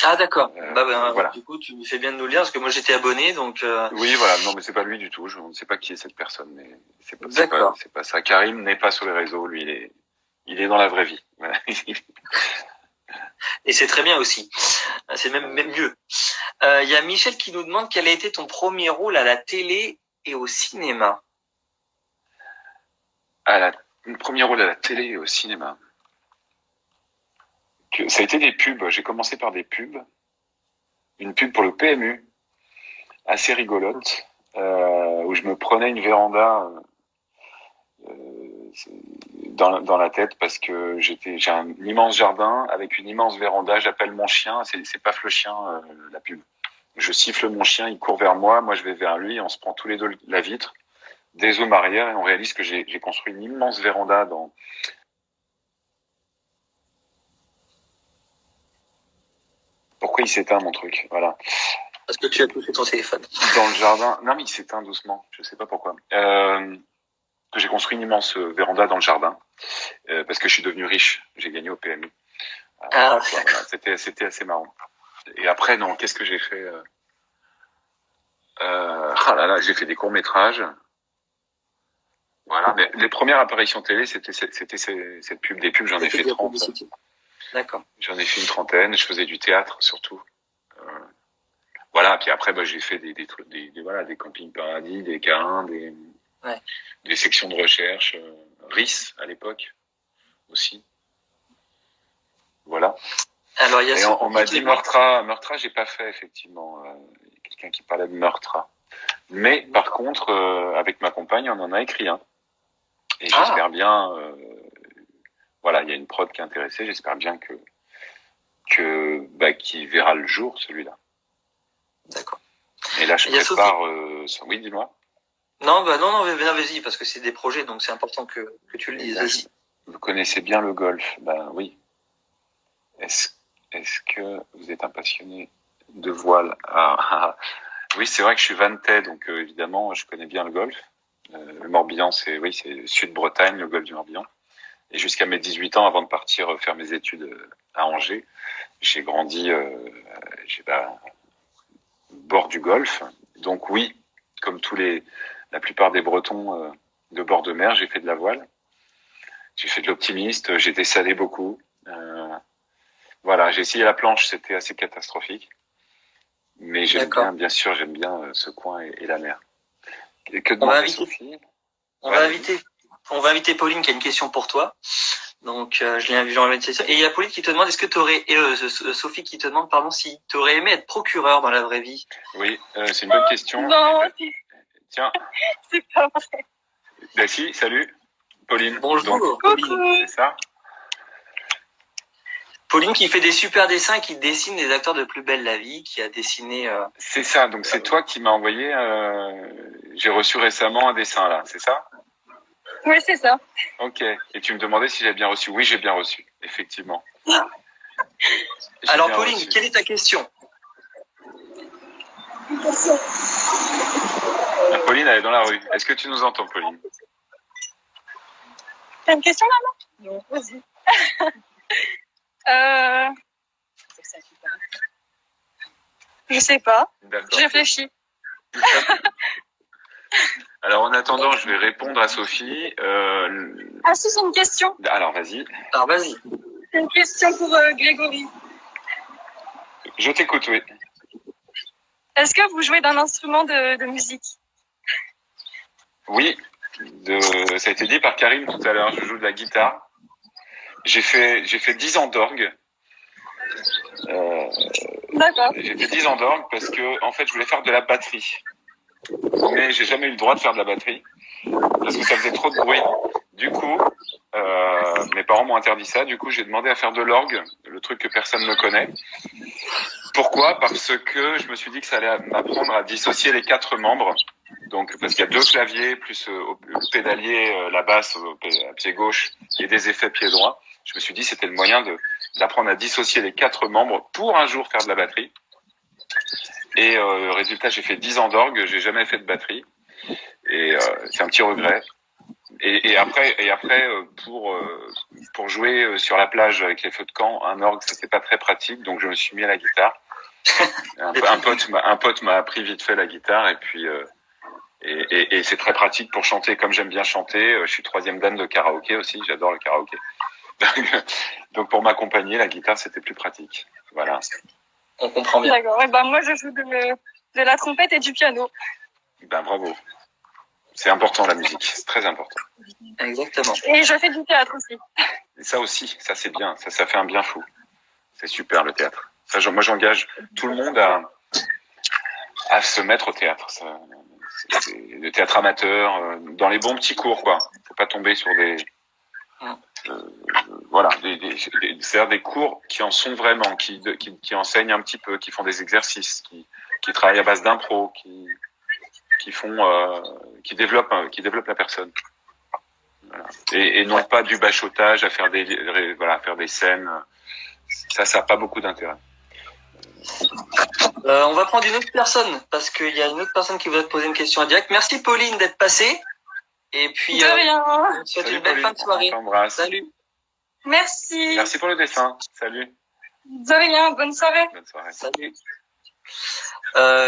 Ah d'accord. Voilà. Du coup, tu me fais bien de nous le dire parce que moi j'étais abonné, donc. Oui, voilà. Non, mais c'est pas lui du tout. Je ne sais pas qui est cette personne, mais D'accord. c'est pas ça. Karim n'est pas sur les réseaux. Lui, il est dans la vraie vie. Voilà. Et c'est très bien aussi. C'est même mieux. Il y a Michel qui nous demande quel a été ton premier rôle à la télé et au cinéma. Le premier rôle à la télé et au cinéma. Ça a été des pubs. J'ai commencé par des pubs. Une pub pour le PMU, assez rigolote, où je me prenais une véranda dans la tête parce que j'ai un immense jardin avec une immense véranda. J'appelle mon chien, c'est Paf le chien, la pub. Je siffle mon chien, il court vers moi, moi je vais vers lui, on se prend tous les deux la vitre, dézoome arrière et on réalise que j'ai construit une immense véranda dans. Pourquoi il s'éteint mon truc? Voilà. Parce que tu as touché ton téléphone. Dans le jardin. Non mais il s'éteint doucement. Je sais pas pourquoi. Que j'ai construit une immense véranda dans le jardin parce que je suis devenu riche. J'ai gagné au PMU. Voilà, c'était assez marrant. Et après non, qu'est-ce que j'ai fait? J'ai fait des courts métrages. Voilà. Mais les premières apparitions télé, c'était cette pub. Des pubs, j'en ai fait 30. D'accord. J'en ai fait une trentaine. Je faisais du théâtre surtout. Voilà. Puis après, j'ai fait des campings paradis, des K1, des sections de recherche, RIS à l'époque aussi. Voilà. Alors il y a. Et on m'a dit Meurtra, j'ai pas fait effectivement. Il y a quelqu'un qui parlait de Meurtra. Mais par contre, avec ma compagne, on en a écrit un. Et j'espère bien. Voilà, il y a une prod qui est intéressée. J'espère bien qu'il verra le jour celui-là. D'accord. Et là, je prépare. Oui, dis-moi. Non, vas-y, parce que c'est des projets, donc c'est important que tu le dises. Vas-y. Vous connaissez bien le golf? Ben oui. Est-ce que vous êtes un passionné de voile? Oui, c'est vrai que je suis vantais, donc évidemment, je connais bien le golf. Le Morbihan, c'est Sud-Bretagne, le golfe du Morbihan. Et jusqu'à mes 18 ans, avant de partir faire mes études à Angers, j'ai grandi au bord du golfe. Donc oui, comme la plupart des Bretons de bord de mer, j'ai fait de la voile. J'ai fait de l'optimiste, j'ai dessalé beaucoup. Voilà, j'ai essayé la planche, c'était assez catastrophique. Mais j'aime bien ce coin et la mer. Et que demander Sophie? On va inviter Pauline qui a une question pour toi. Donc je l'ai invité. Et il y a Pauline qui te demande Sophie qui te demande si tu aurais aimé être procureur dans la vraie vie. Oui, c'est une bonne question. Non, tiens. C'est pas vrai. Ben si, salut Pauline. Bonjour. Donc, Pauline. C'est ça. Pauline qui fait des super dessins, qui dessine des acteurs de Plus belle la vie, qui a dessiné. C'est ça. Donc c'est toi qui m'as envoyé. J'ai reçu récemment un dessin là. C'est ça? Oui, c'est ça. Ok. Et tu me demandais si j'avais bien reçu. Oui, j'ai bien reçu. Effectivement. Alors Pauline, quelle est ta question? Pauline, elle est dans la rue. Est-ce que tu nous entends, Pauline? T'as une question, maman? Non, vas-y. Je sais pas. D'accord. Je réfléchis. Alors en attendant, je vais répondre à Sophie. Ah si, j'ai une question. Alors vas-y. C'est une question pour Grégory. Je t'écoute, oui. Est-ce que vous jouez d'un instrument de musique? Oui, ça a été dit par Karim tout à l'heure. Je joue de la guitare. J'ai fait 10 ans d'orgue. D'accord. J'ai fait 10 ans d'orgue parce que en fait, je voulais faire de la batterie. Mais j'ai jamais eu le droit de faire de la batterie parce que ça faisait trop de bruit. Du coup, mes parents m'ont interdit ça. Du coup, j'ai demandé à faire de l'orgue, le truc que personne ne connaît. Pourquoi? Parce que je me suis dit que ça allait m'apprendre à dissocier les 4 membres. Donc, parce qu'il y a 2 claviers, plus le pédalier, la basse à pied gauche et des effets pied droit. Je me suis dit c'était le moyen d'apprendre à dissocier les 4 membres pour un jour faire de la batterie. Et résultat, j'ai fait 10 ans d'orgue, j'ai jamais fait de batterie. Et c'est un petit regret. Et après, pour jouer sur la plage avec les feux de camp, un orgue, c'était pas très pratique, donc je me suis mis à la guitare. Un pote m'a appris vite fait la guitare, et puis et c'est très pratique pour chanter. Comme j'aime bien chanter, je suis 3e dan de karaoké aussi, j'adore le karaoké. Donc pour m'accompagner, la guitare c'était plus pratique. Voilà. On comprend bien. D'accord. Ouais, bah, moi, je joue de la trompette et du piano. Ben bravo. C'est important la musique, c'est très important. Exactement. Et je fais du théâtre aussi. Et ça aussi, ça c'est bien, ça fait un bien fou. C'est super le théâtre. Ça, moi j'engage tout le monde à se mettre au théâtre. C'est le théâtre amateur, dans les bons petits cours quoi. Faut pas tomber sur voilà, c'est-à-dire des cours qui en sont vraiment, qui enseignent un petit peu, qui font des exercices, qui travaillent à base d'impro, qui développent la personne. Voilà. Et non pas du bachotage à faire des scènes. Ça n'a pas beaucoup d'intérêt. On va prendre une autre personne parce qu'il y a une autre personne qui voudrait te poser une question en direct. Merci Pauline d'être passée. Et puis, De rien. on te souhaite une belle fin de soirée. Salut. Merci. Merci pour le dessin. Salut. De rien. Bonne soirée. Bonne soirée. Salut.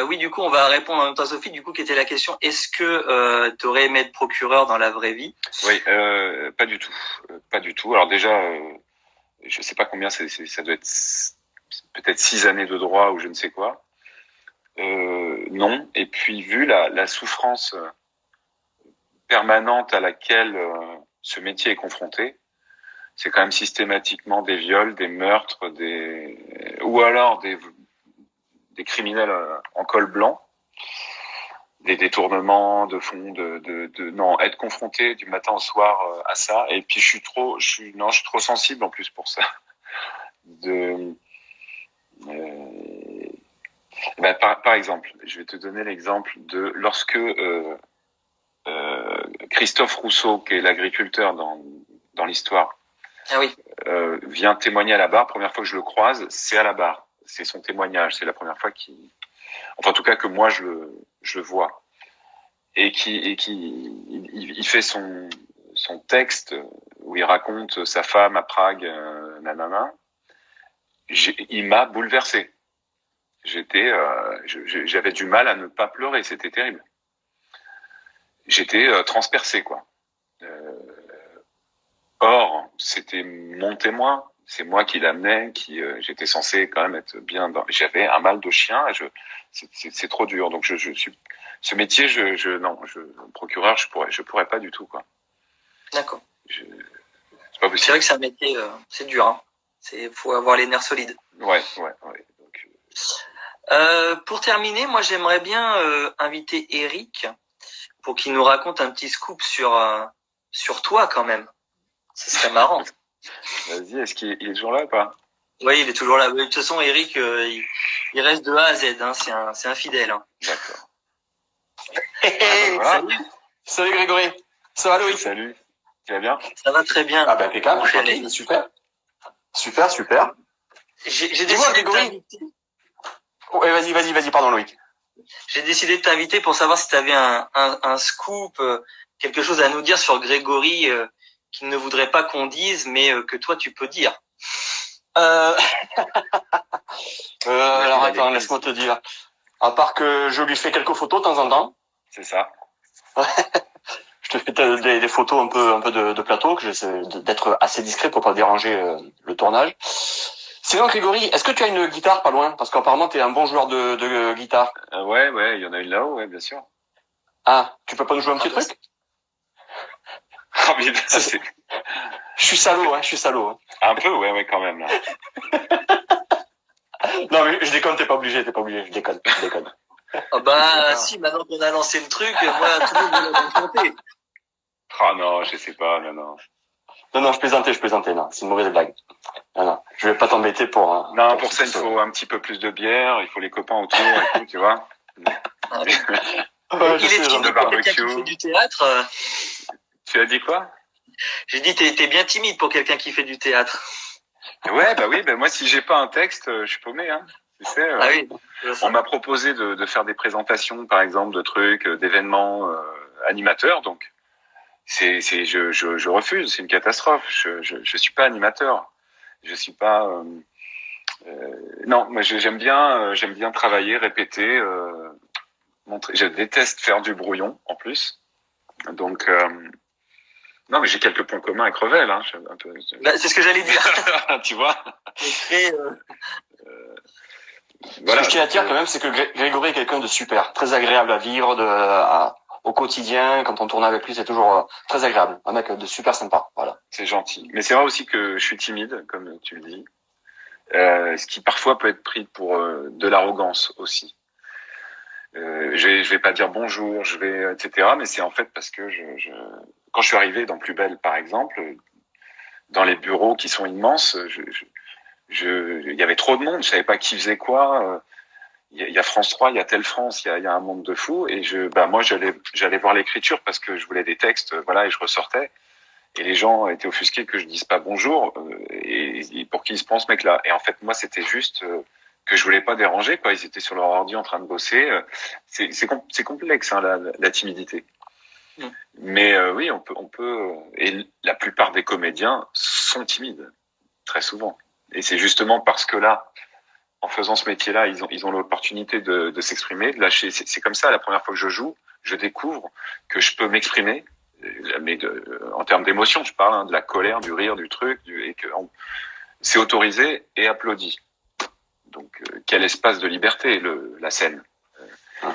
Oui, du coup, on va répondre en même temps à Sophie. Du coup, qui était la question, est-ce que tu aurais aimé être procureur dans la vraie vie? Oui, pas du tout. Pas du tout. Alors déjà, je sais pas combien, ça doit être peut-être 6 années de droit ou je ne sais quoi. Non. Et puis, vu la souffrance permanente à laquelle ce métier est confronté, c'est quand même systématiquement des viols, des meurtres, ou alors des criminels en col blanc, des détournements de fonds, non, être confronté du matin au soir à ça. Et puis je suis trop sensible en plus pour ça. Par exemple, je vais te donner l'exemple de lorsque Christophe Rousseau, qui est l'agriculteur dans l'histoire, vient témoigner à la barre. Première fois que je le croise, c'est à la barre. C'est son témoignage. C'est la première fois en tout cas que moi je le vois. Et il fait son texte où il raconte sa femme à Prague, nanana. Il m'a bouleversé. J'avais du mal à ne pas pleurer. C'était terrible. J'étais transpercé, quoi. Or, c'était mon témoin. C'est moi qui l'amenais, j'étais censé quand même être bien j'avais un mal de chien, c'est trop dur. Donc ce métier, procureur, je pourrais pas du tout, quoi. D'accord. C'est pas possible. C'est vrai que c'est un métier, c'est dur, hein. Faut avoir les nerfs solides. Ouais. Donc, pour terminer, moi j'aimerais bien inviter Eric pour qu'il nous raconte un petit scoop sur toi quand même. Ce serait marrant. Vas-y, est-ce qu'il est toujours là ou pas? Oui, il est toujours là. De toute façon, Eric, il reste de A à Z. Hein. C'est un fidèle. Hein. D'accord. Voilà. Salut Grégory. Ça va Loïc? Salut. Tu vas bien? Ça va très bien. Ah ben impeccable. Okay, super. J'ai Dis-moi Grégory. Ouais, vas-y, pardon Loïc. J'ai décidé de t'inviter pour savoir si tu avais un scoop, quelque chose à nous dire sur Grégory qu'il ne voudrait pas qu'on dise, mais que toi tu peux dire. Alors attends, laisse-moi te dire. À part que je lui fais quelques photos de temps en temps. C'est ça. Je te fais des photos un peu de plateau, que j'essaie d'être assez discret pour pas déranger le tournage. Sinon Grégory, est-ce que tu as une guitare pas loin? Parce qu'apparemment tu es un bon joueur de guitare. Ouais, il y en a une là-haut, ouais, bien sûr. Ah, tu peux pas nous jouer un petit truc? Oh, mais Je suis salaud. Hein. Un peu, ouais, quand même, là. Non, mais je déconne, t'es pas obligé, je déconne. Ah bah, si, maintenant qu'on a lancé le truc, moi, tout le monde me l'a raconté. Ah non, je sais pas, non. Non, je plaisantais, non, c'est une mauvaise blague. Non, je vais pas t'embêter pour... Non, pour ça, il faut un petit peu plus de bière, il faut les copains autour et tout, tu vois. Ah, oui. Il est timide pour quelqu'un qui fait du théâtre. Tu as dit quoi? J'ai dit, t'es bien timide pour quelqu'un qui fait du théâtre. Ouais, bah oui, bah moi si j'ai pas un texte, je suis paumé, hein. Tu sais, Ah oui. on m'a proposé de faire des présentations, par exemple, de trucs, d'événements animateurs, donc je refuse, c'est une catastrophe. Je suis pas animateur, je suis pas. Non, moi j'aime bien travailler, répéter, montrer. Je déteste faire du brouillon en plus, donc. Non, mais j'ai quelques points communs avec Revel, hein. Bah, c'est ce que j'allais dire. Tu vois. Très, Ce que je tiens à dire quand même, c'est que Grégory est quelqu'un de super, très agréable à vivre, au quotidien. Quand on tourne avec lui, c'est toujours très agréable. Un mec de super sympa. Voilà. C'est gentil. Mais c'est vrai aussi que je suis timide, comme tu le dis. Ce qui parfois peut être pris pour de l'arrogance aussi. Je vais pas dire bonjour, etc. Mais c'est en fait parce que quand je suis arrivé dans Plus Belle, par exemple, dans les bureaux qui sont immenses, il y avait trop de monde, je savais pas qui faisait quoi. Il y a France 3, il y a Telle France, il y a un monde de fous. Et moi, j'allais voir l'écriture parce que je voulais des textes, voilà, et je ressortais. Et les gens étaient offusqués que je dise pas bonjour, et pour qui ils se prend ce mec-là. Et en fait, moi, c'était juste que je voulais pas déranger, quoi. Ils étaient sur leur ordi en train de bosser. C'est complexe, hein, la timidité. Mais oui, on peut. Et la plupart des comédiens sont timides, très souvent. Et c'est justement parce que là, en faisant ce métier-là, ils ont l'opportunité de s'exprimer, de lâcher. C'est comme ça. La première fois que je joue, je découvre que je peux m'exprimer, mais en termes d'émotion, je parle, hein, de la colère, du rire, du truc, et que c'est autorisé et applaudi. Donc, quel espace de liberté, la scène.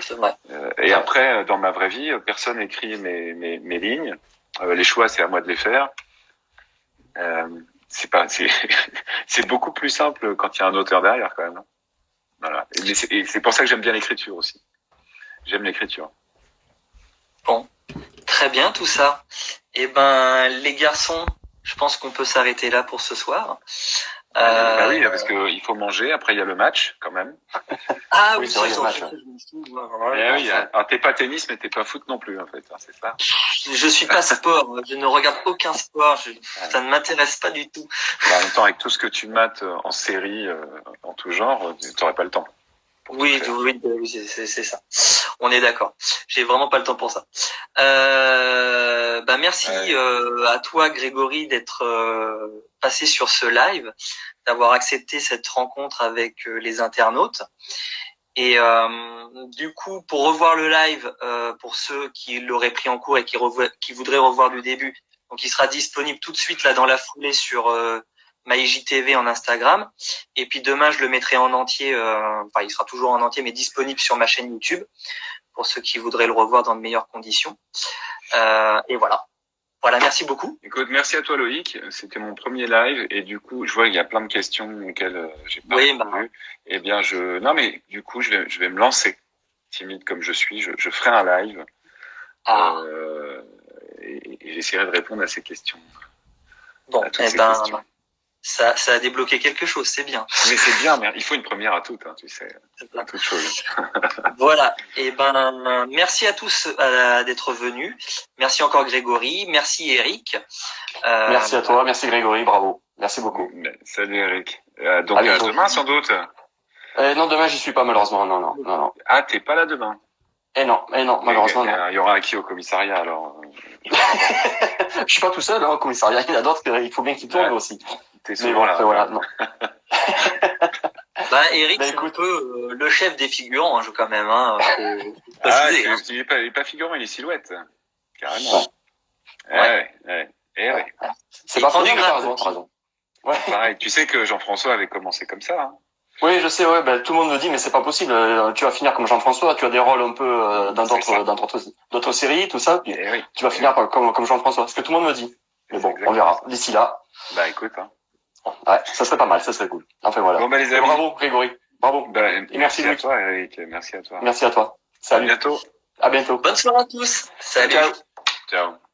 c'est vrai. Et après, dans ma vraie vie, personne n'écrit mes lignes. Les choix, c'est à moi de les faire. C'est beaucoup plus simple quand il y a un auteur derrière, quand même. Voilà. Et c'est pour ça que j'aime bien l'écriture aussi. J'aime l'écriture. Bon, très bien tout ça. Eh ben, les garçons, je pense qu'on peut s'arrêter là pour ce soir. Bah oui, parce que il faut manger. Après, il y a le match, quand même. Ah Oui, oui, c'est vrai, il y a le match. Oui, alors, t'es pas tennis, mais t'es pas foot non plus, en fait. Hein, c'est ça. Je suis pas sport. Je ne regarde aucun sport. Ça ne m'intéresse pas du tout. Bah, en même temps, avec tout ce que tu mates en série, en tout genre, t'aurais pas le temps. Oui, c'est ça. On est d'accord. J'ai vraiment pas le temps pour ça. Merci à toi, Grégory, d'être passé sur ce live, d'avoir accepté cette rencontre avec les internautes. Et du coup, pour revoir le live, pour ceux qui l'auraient pris en cours et qui voudraient revoir du début, donc il sera disponible tout de suite là dans la foulée sur MyJTV en Instagram. Et puis demain, je le mettrai en entier. Il sera toujours en entier, mais disponible sur ma chaîne YouTube pour ceux qui voudraient le revoir dans de meilleures conditions. Et voilà. Voilà, merci beaucoup. Écoute, merci à toi Loïc. C'était mon premier live et du coup, je vois qu'il y a plein de questions auxquelles j'ai pas répondu. Eh bien, non, mais du coup, je vais me lancer. Timide comme je suis, je ferai un live. Et j'essaierai de répondre à ces questions. Bon, à toutes ces questions. Ça a débloqué quelque chose, c'est bien. Mais c'est bien, mais il faut une première à toutes, hein, tu sais, à toute chose. Voilà. Et merci à tous d'être venus. Merci encore Grégory. Merci Eric. Merci à toi, merci Grégory, bravo. Merci beaucoup. Salut Eric. Donc à demain sans doute. Non, demain j'y suis pas malheureusement. Non. Ah, t'es pas là demain. Non, malheureusement non. Il y aura qui au commissariat alors? Je suis pas tout seul au commissariat. Il y en a d'autres, il faut bien qu'ils tournent aussi. T'es souvent là. Voilà, non. Eric, c'est un peu le chef des figurants, je quand même. Il est pas figurant, il est silhouette, carrément. Ouais. C'est pas fini, t'as raison. Ouais. Pareil, tu sais que Jean-François avait commencé comme ça. Hein. Oui, je sais, tout le monde me dit, mais c'est pas possible. Tu vas finir comme Jean-François, tu as des rôles un peu dans d'autres séries, tout ça. Puis tu vas finir comme Jean-François. C'est ce que tout le monde me dit. Mais bon, on verra. D'ici là. Bah écoute. Hein. Ouais, ça serait pas mal, ça serait cool. Enfin voilà. Bon, les amis. Bravo Grégory. Bravo. Et merci à toi Eric. Merci à toi. Merci à toi. Salut. À bientôt. À bientôt. Bonne soirée à tous. Salut. Ciao. Ciao.